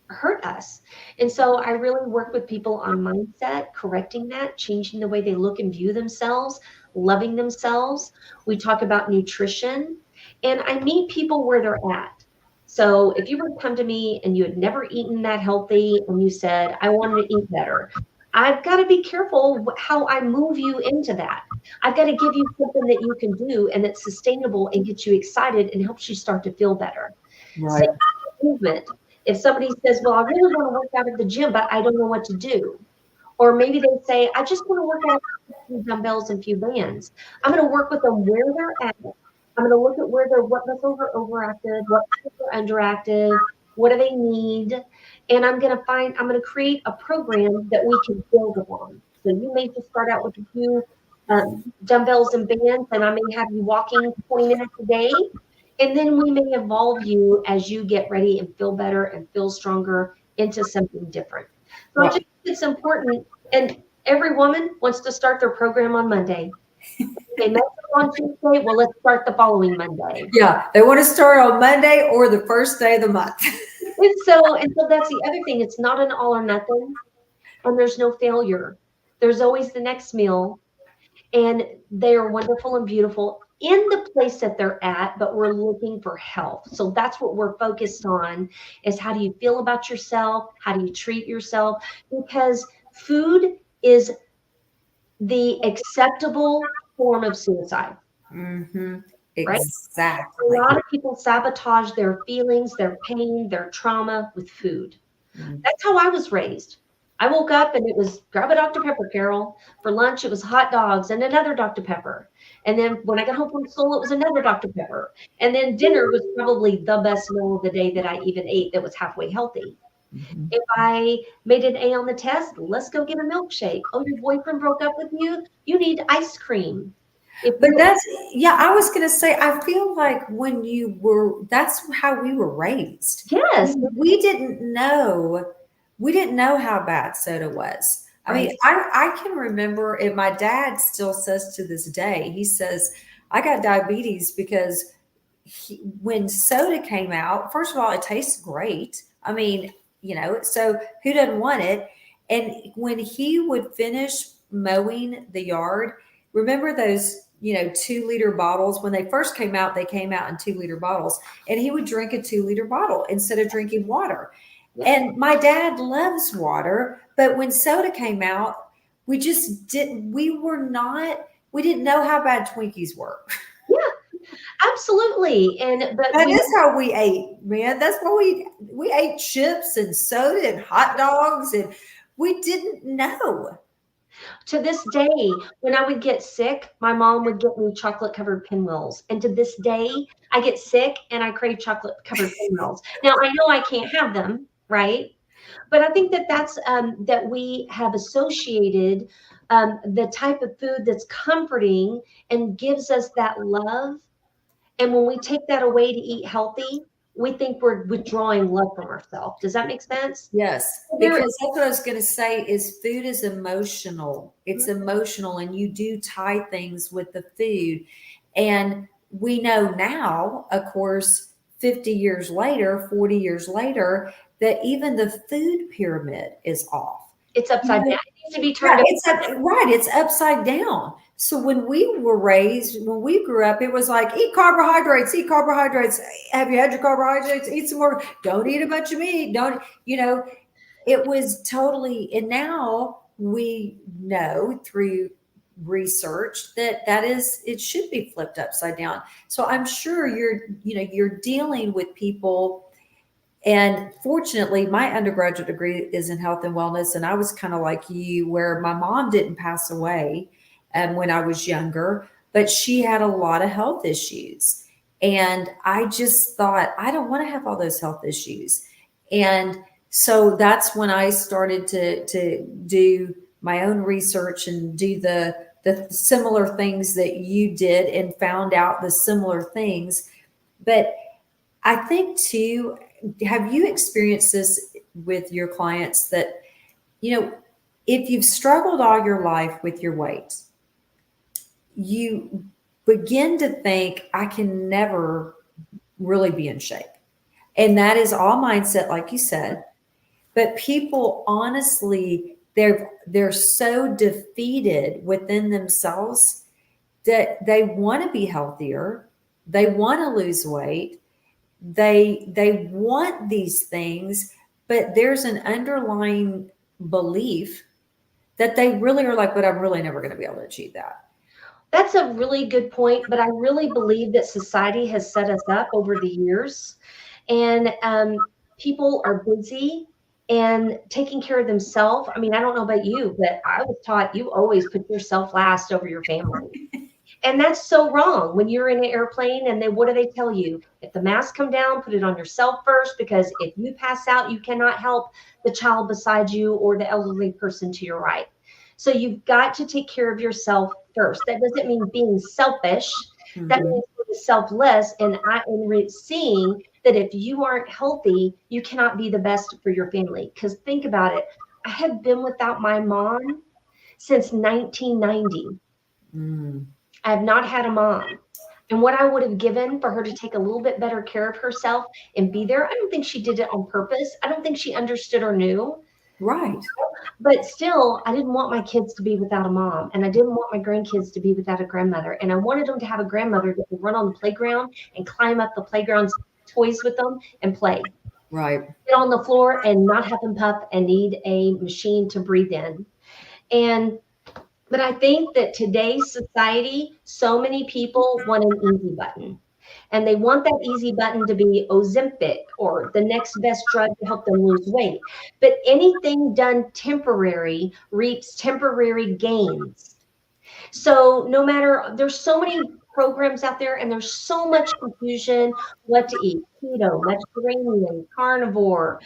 [SPEAKER 3] hurt us. And so I really work with people on mindset, correcting that, changing the way they look and view themselves, loving themselves. We talk about nutrition, and I meet people where they're at. So if you were to come to me and you had never eaten that healthy and you said, I wanted to eat better, I've got to be careful how I move you into that. I've got to give you something that you can do and that's sustainable and gets you excited and helps you start to feel better.
[SPEAKER 2] Right.
[SPEAKER 3] Same movement. If somebody says, well, I really want to work out at the gym, but I don't know what to do. Or maybe they say, I just want to work out with a few dumbbells and a few bands. I'm going to work with them where they're at. I'm going to look at what muscles are overactive, what muscles are underactive, what do they need, and I'm going to create a program that we can build upon. So you may just start out with a few dumbbells and bands, and I may have you walking 20 minutes a day, and then we may evolve you as you get ready and feel better and feel stronger into something different. So I just think it's important, and every woman wants to start their program on Monday. They met on Tuesday. Well, let's start the following Monday.
[SPEAKER 2] Yeah, they want to start on Monday or the first day of the month.
[SPEAKER 3] And so that's the other thing. It's not an all or nothing, and there's no failure. There's always the next meal, and they are wonderful and beautiful in the place that they're at, but we're looking for health. So that's what we're focused on, is how do you feel about yourself? How do you treat yourself? Because food is the acceptable form of suicide.
[SPEAKER 2] Mm-hmm.
[SPEAKER 3] Right?
[SPEAKER 2] Exactly.
[SPEAKER 3] A lot of people sabotage their feelings, their pain, their trauma with food.
[SPEAKER 2] Mm-hmm.
[SPEAKER 3] That's how I was raised. I woke up and it was grab a Dr. Pepper, Carol. For lunch, it was hot dogs and another Dr. Pepper. And then when I got home from school, it was another Dr. Pepper. And then dinner was probably the best meal of the day that I even ate that was halfway healthy. Mm-hmm. If I made an A on the test, let's go get a milkshake. Oh, your boyfriend broke up with you? You need ice cream.
[SPEAKER 2] But I was going to say, I feel like that's how we were raised.
[SPEAKER 3] Yes.
[SPEAKER 2] We didn't know how bad soda was. I mean, I can remember, and my dad still says to this day, he says, I got diabetes because when soda came out, first of all, it tastes great. I mean, so who doesn't want it? And when he would finish mowing the yard, remember those, 2-liter bottles? When they first came out, they came out in 2-liter bottles, and he would drink a 2-liter bottle instead of drinking water. And my dad loves water, but when soda came out, we didn't know how bad Twinkies were.
[SPEAKER 3] Yeah, absolutely. But
[SPEAKER 2] that is how we ate, man. That's why we ate chips and soda and hot dogs, and we didn't know.
[SPEAKER 3] To this day, when I would get sick, my mom would get me chocolate covered pinwheels. And to this day, I get sick and I crave chocolate covered pinwheels. Now, I know I can't have them, right? But I think that that's that we have associated the type of food that's comforting and gives us that love. And when we take that away to eat healthy, we think we're withdrawing love from ourselves. Does that make sense?
[SPEAKER 2] Yes,
[SPEAKER 3] There,
[SPEAKER 2] because that's what I was going to say is food is emotional. It's emotional, and you do tie things with the food. And we know now, of course, 50 years later, 40 years later, that even the food pyramid is off.
[SPEAKER 3] it's upside down. It needs to be
[SPEAKER 2] Yeah,
[SPEAKER 3] turned.
[SPEAKER 2] it's upside down. So when we were raised, when we grew up, it was like eat carbohydrates, eat carbohydrates. Have you had your carbohydrates? Eat some more. Don't eat a bunch of meat. Don't, it was totally, and now we know through research that it should be flipped upside down. So I'm sure you're dealing with people. And fortunately, my undergraduate degree is in health and wellness. And I was kind of like you, where my mom didn't pass away when I was younger, but she had a lot of health issues. And I just thought, I don't want to have all those health issues. And so that's when I started to do my own research and do the similar things that you did and found out the similar things. But I think too, have you experienced this with your clients that, if you've struggled all your life with your weight, you begin to think, I can never really be in shape. And that is all mindset, like you said. But people honestly, they're so defeated within themselves that they want to be healthier, they want to lose weight, they want these things, but there's an underlying belief that they really are like, but I'm really never going to be able to achieve that.
[SPEAKER 3] That's a really good point, but I really believe that society has set us up over the years, and people are busy and taking care of themselves. I mean, I don't know about you, but I was taught you always put yourself last over your family. And that's so wrong. When you're in an airplane and what do they tell you? If the masks come down, put it on yourself first, because if you pass out, you cannot help the child beside you or the elderly person to your right. So you've got to take care of yourself first. That doesn't mean being selfish. That means being selfless and seeing that if you aren't healthy, you cannot be the best for your family. Because think about it. I have been without my mom since 1990.
[SPEAKER 2] Mm.
[SPEAKER 3] I have not had a mom. And what I would have given for her to take a little bit better care of herself and be there, I don't think she did it on purpose. I don't think she understood or knew.
[SPEAKER 2] Right.
[SPEAKER 3] But still, I didn't want my kids to be without a mom. And I didn't want my grandkids to be without a grandmother. And I wanted them to have a grandmother that would run on the playground and climb up the playground's toys with them and play.
[SPEAKER 2] Right.
[SPEAKER 3] Get on the floor and not huff and puff and need a machine to breathe in. But I think that today's society, so many people want an easy button. And they want that easy button to be Ozempic or the next best drug to help them lose weight. But anything done temporary reaps temporary gains. So no matter, there's so many programs out there and there's so much confusion what to eat: keto, Mediterranean, carnivore,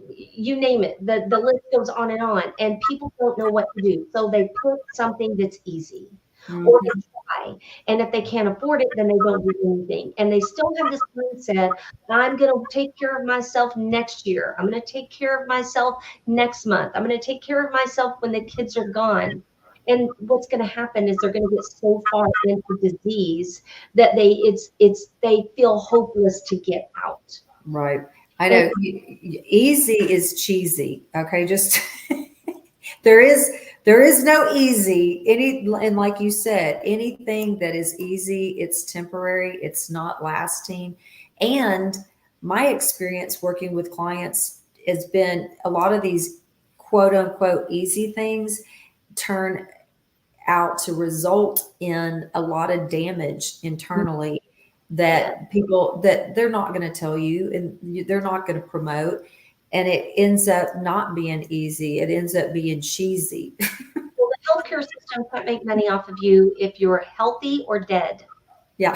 [SPEAKER 3] you name it. The list goes on, and people don't know what to do. So they put something that's easy or they try. And if they can't afford it, then they don't do anything. And they still have this mindset: I'm going to take care of myself next year. I'm going to take care of myself next month. I'm going to take care of myself when the kids are gone. And what's going to happen is they're going to get so far into disease that they feel hopeless to get out.
[SPEAKER 2] Right. I know easy is cheesy. Okay. Just there is no easy and like you said, anything that is easy, it's temporary, it's not lasting. And my experience working with clients has been a lot of these quote unquote easy things turn out to result in a lot of damage internally that people that they're not going to tell you and they're not going to promote, and it ends up not being easy. It ends up being cheesy.
[SPEAKER 3] healthcare system can't make money off of you if you're healthy or dead.
[SPEAKER 2] Yeah.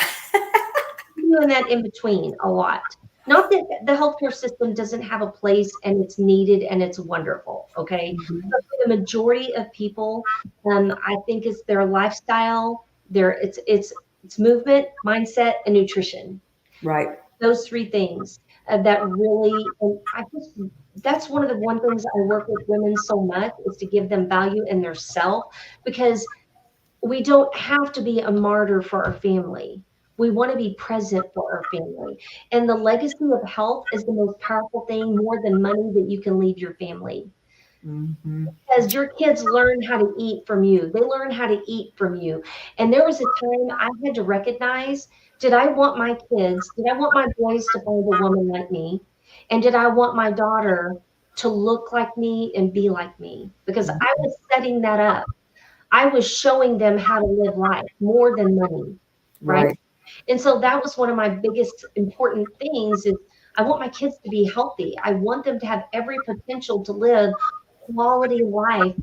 [SPEAKER 3] Doing that in between a lot. Not that the healthcare system doesn't have a place and it's needed and it's wonderful, okay?
[SPEAKER 2] Mhm.
[SPEAKER 3] But for the majority of people, I think it's their lifestyle, it's movement, mindset, and nutrition.
[SPEAKER 2] Right.
[SPEAKER 3] Those three things that really, and I just, that's one of the one things I work with women so much is to give them value in their self, because we don't have to be a martyr for our family. We want to be present for our family. And the legacy of health is the most powerful thing, more than money, that you can leave your family.
[SPEAKER 2] Mhm.
[SPEAKER 3] Because your kids learn how to eat from you. They learn how to eat from you. And there was a time I had to recognize, did I want my kids, did I want my boys to find a woman like me? And did I want my daughter to look like me and be like me? Because I was setting that up. I was showing them how to live life more than money, right?
[SPEAKER 2] Right.
[SPEAKER 3] And so that was one of my biggest important things is I want my kids to be healthy. I want them to have every potential to live quality life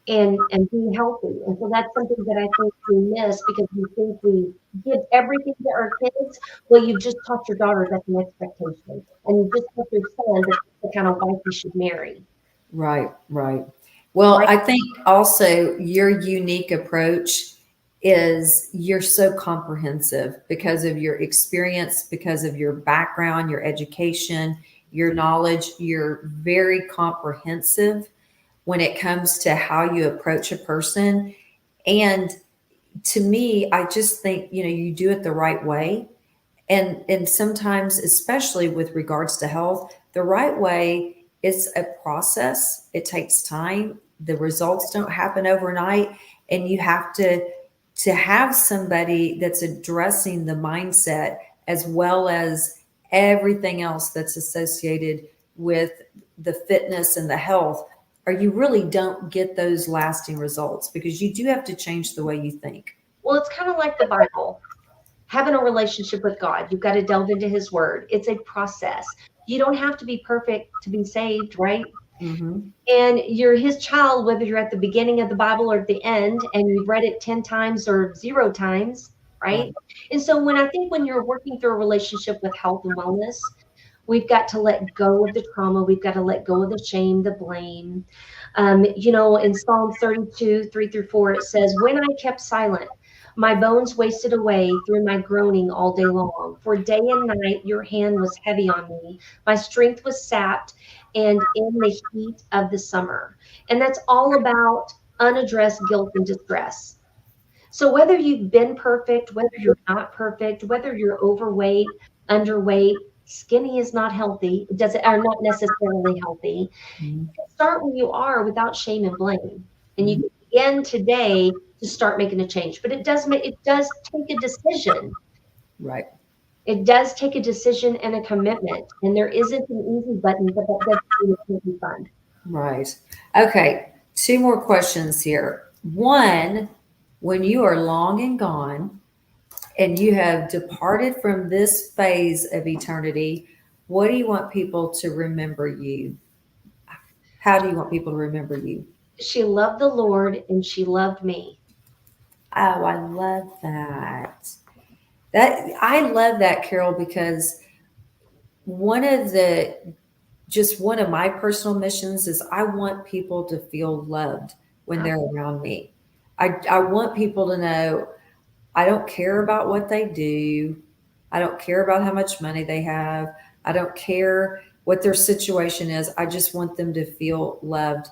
[SPEAKER 3] and be healthy. And so that's something that I think we miss because we think we give everything to our kids. Well, you just taught your daughter that's an expectation. And you just taught your son that's the kind of wife you should marry.
[SPEAKER 2] Right, right. Well,
[SPEAKER 3] Right?
[SPEAKER 2] I think also your unique approach is you're so comprehensive because of your experience, because of your background, your education, your knowledge. You're very comprehensive when it comes to how you approach a person. And to me, I just think, you do it the right way. And sometimes, especially with regards to health, the right way is a process. It takes time. The results don't happen overnight, and you have to have somebody that's addressing the mindset as well as everything else that's associated with the fitness and the health, or you really don't get those lasting results because you do have to change the way you think.
[SPEAKER 3] Well, it's kind of like the Bible. Having a relationship with God, you've got to delve into his word. It's a process. You don't have to be perfect to be saved, right?
[SPEAKER 2] Hmm.
[SPEAKER 3] And you're his child, whether you're at the beginning of the Bible or at the end, and you've read it 10 times or 0 times,
[SPEAKER 2] Right.
[SPEAKER 3] right? And so when you're working through a relationship with health and wellness, we've got to let go of the trauma. We've got to let go of the shame, the blame. In Psalm 32, 3-4, it says, "When I kept silent, my bones wasted away through my groaning all day long. For day and night your hand was heavy on me. My strength was sapped, and in the heat of the summer." And that's all about unaddressed guilt and distress. So whether you've been perfect, whether you're not perfect, whether you're overweight, underweight, skinny is not healthy, it doesn't are not necessarily healthy.
[SPEAKER 2] Mhm.
[SPEAKER 3] Start where you are without shame and blame. And you
[SPEAKER 2] Mhm.
[SPEAKER 3] can begin today to start making a change. But it does take a decision.
[SPEAKER 2] Right.
[SPEAKER 3] It does take a decision and a commitment. And there isn't an easy button, but that doesn't mean it can't be fun.
[SPEAKER 2] Right. Okay. Two more questions here. One, when you are long and gone and you have departed from this phase of eternity, what do you want people to remember you? How do you want people to remember you?
[SPEAKER 3] She loved the Lord and she loved me.
[SPEAKER 2] Oh, I love that. I love that, Carol, because one of the just one of my personal missions is I want people to feel loved when they're around me. I want people to know I don't care about what they do. I don't care about how much money they have. I don't care what their situation is. I just want them to feel loved.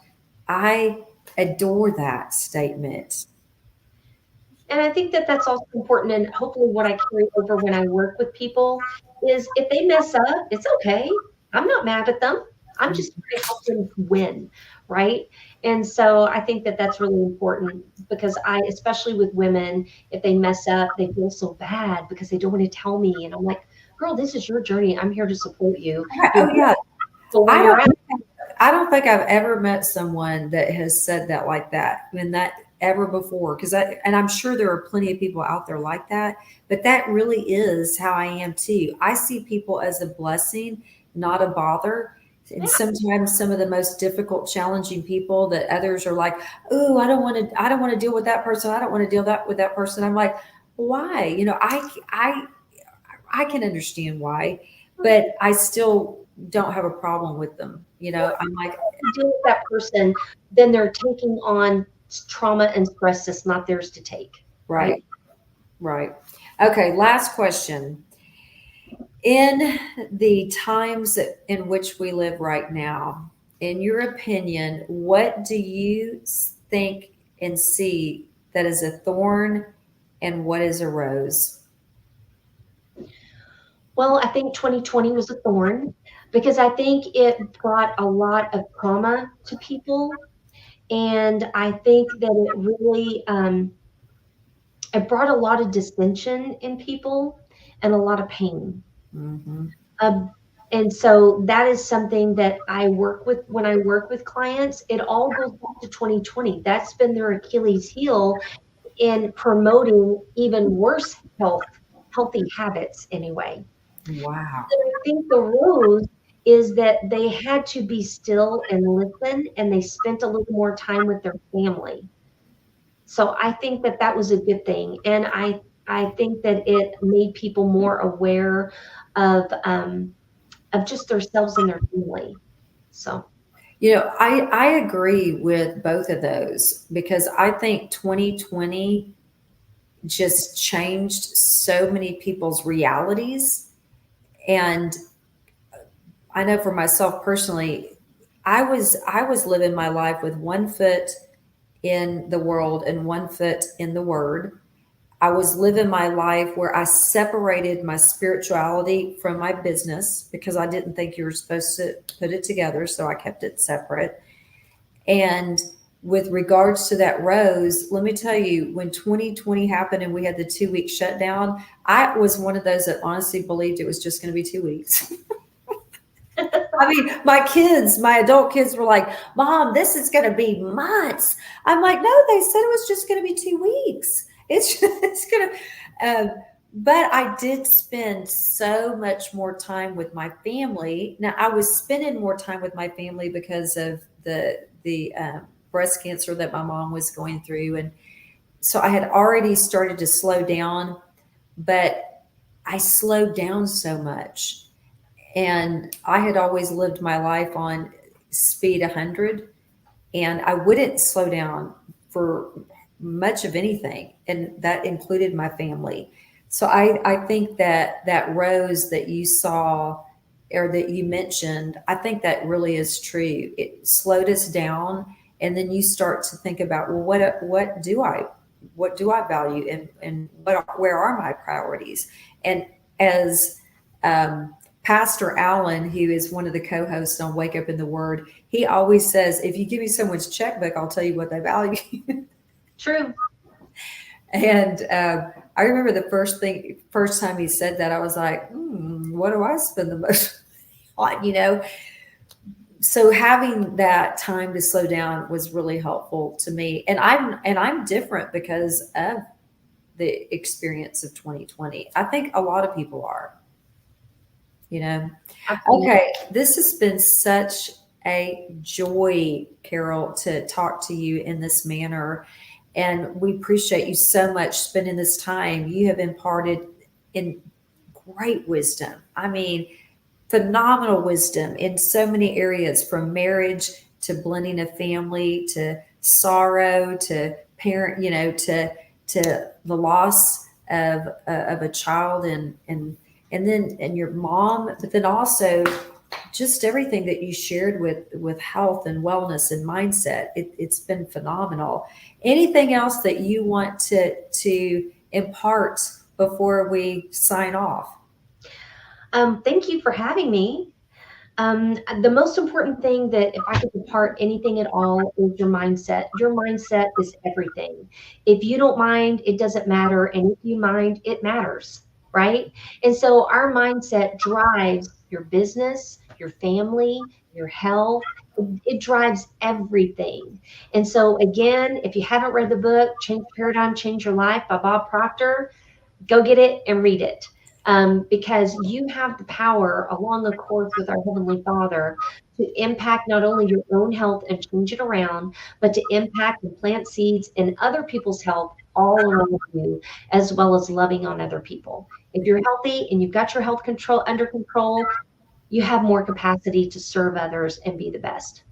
[SPEAKER 2] I adore that statement.
[SPEAKER 3] And I think that that's also important. And hopefully, what I carry over when I work with people is if they mess up, it's okay. I'm not mad at them. I'm just trying to help them win. Right. And so I think that that's really important because especially with women, if they mess up, they feel so bad because they don't want to tell me. And I'm like, girl, this is your journey. I'm here to support you. You're
[SPEAKER 2] Oh yeah.
[SPEAKER 3] beautiful where
[SPEAKER 2] I
[SPEAKER 3] you're
[SPEAKER 2] don't
[SPEAKER 3] at.
[SPEAKER 2] I don't think I've ever met someone that has said that like that when that ever before. And I'm sure there are plenty of people out there like that, but that really is how I am too. I see people as a blessing, not a bother. And sometimes some of the most difficult, challenging people that others are like, "Oh, I don't want to deal with that person. I don't want to deal that with that person." I'm like, why? I can understand why, but I still don't have a problem with them. I'm like,
[SPEAKER 3] Deal with that person, then they're taking on trauma and stress that's not theirs to take, right?
[SPEAKER 2] right, right. Okay, last question. In the times in which we live right now, in your opinion, what do you think and see that is a thorn and what is a rose?
[SPEAKER 3] Well, I think 2020 was a thorn because I think it brought a lot of trauma to people. And I think that it really it brought a lot of dissension in people and a lot of pain.
[SPEAKER 2] Hmm.
[SPEAKER 3] Um, and so that is something that I work with when I work with clients. It all goes back to 2020. That's been their Achilles heel in promoting even worse healthy habits anyway.
[SPEAKER 2] Wow.
[SPEAKER 3] And I think the rose is that they had to be still and listen, and they spent a little more time with their family. So I think that that was a good thing, and I think that it made people more aware of just themselves and their family. So
[SPEAKER 2] I agree with both of those because I think 2020 just changed so many people's realities. And I know for myself personally, I was living my life with one foot in the world and one foot in the word. I was living my life where I separated my spirituality from my business because I didn't think you were supposed to put it together. So I kept it separate. And with regards to that rose, let me tell you, when 2020 happened and we had the 2 week shutdown, I was one of those that honestly believed it was just going to be 2 weeks. I mean, my adult kids were like, "Mom, this is going to be months." I'm like, "No, they said it was just going to be 2 weeks. It's going to." But I did spend so much more time with my family. Now, I was spending more time with my family because of the breast cancer that my mom was going through, and so I had already started to slow down, but I slowed down so much. And I had always lived my life on speed 100, and I wouldn't slow down for much of anything. And that included my family. So I think that that rose that you saw or that you mentioned, I think that really is true. It slowed us down. And then you start to think about, well, what do I value, and where are my priorities? And as Pastor Allen, who is one of the co-hosts on Wake Up in the Word, he always says, if you give me someone's checkbook, I'll tell you what they value.
[SPEAKER 3] true.
[SPEAKER 2] And I remember the first time he said that, I was like, what do I spend the most on? So having that time to slow down was really helpful to me. And I'm different because of the experience of 2020. I think a lot of people are.
[SPEAKER 3] Absolutely.
[SPEAKER 2] Okay, this has been such a joy, Carol, to talk to you in this manner. And we appreciate you so much spending this time. You have imparted in great wisdom. I mean, phenomenal wisdom in so many areas, from marriage to blending a family to sorrow to parent, to the loss of a child, and your mom, but then also just everything that you shared with health and wellness and mindset. It's been phenomenal. Anything else that you want to impart before we sign off?
[SPEAKER 3] Thank you for having me. The most important thing that if I could impart anything at all is your mindset. Your mindset is everything. If you don't mind, it doesn't matter. And if you mind, it matters, right? And so our mindset drives your business, your family, your health. It drives everything. And so again, if you haven't read the book, Change Paradigm, Change Your Life by Bob Proctor, go get it and read it. because you have the power along the course with our Heavenly Father to impact not only your own health and change it around, but to impact and plant seeds in other people's health all around you, as well as loving on other people. If you're healthy and you've got your health control under control, you have more capacity to serve others and be the best.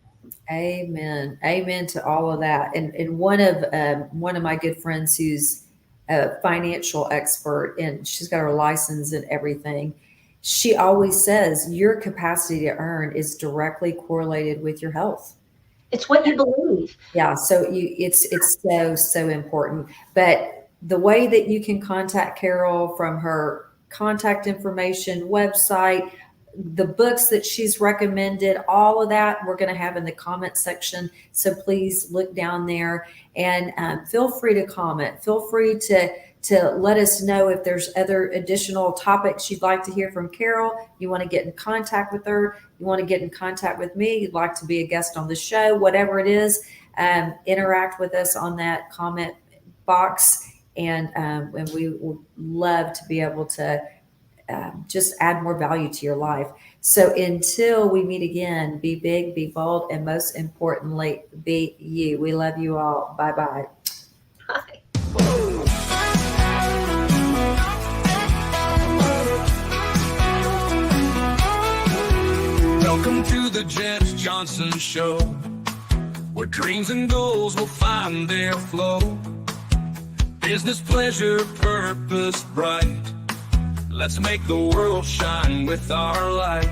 [SPEAKER 2] Amen. Amen to all of that. And one of my good friends who's a financial expert and she's got her license and everything. She always says your capacity to earn is directly correlated with your health.
[SPEAKER 3] It's what you believe.
[SPEAKER 2] Yeah. So it's so important. But the way that you can contact Carol, from her contact information, website, the books that she's recommended, all of that we're going to have in the comment section. So please look down there and feel free to comment. Feel free to let us know if there's other additional topics you'd like to hear from Carol. You want to get in contact with her. You want to get in contact with me. You'd like to be a guest on the show, whatever it is, interact with us on that comment box. And we would love to be able to just add more value to your life. So until we meet again, be big, be bold, and most importantly, be you. We love you all. Bye-bye.
[SPEAKER 3] Bye.
[SPEAKER 1] Welcome to the Jess Johnson Show, where dreams and goals will find their flow. Business, pleasure, purpose, bright. Let's make the world shine with our light.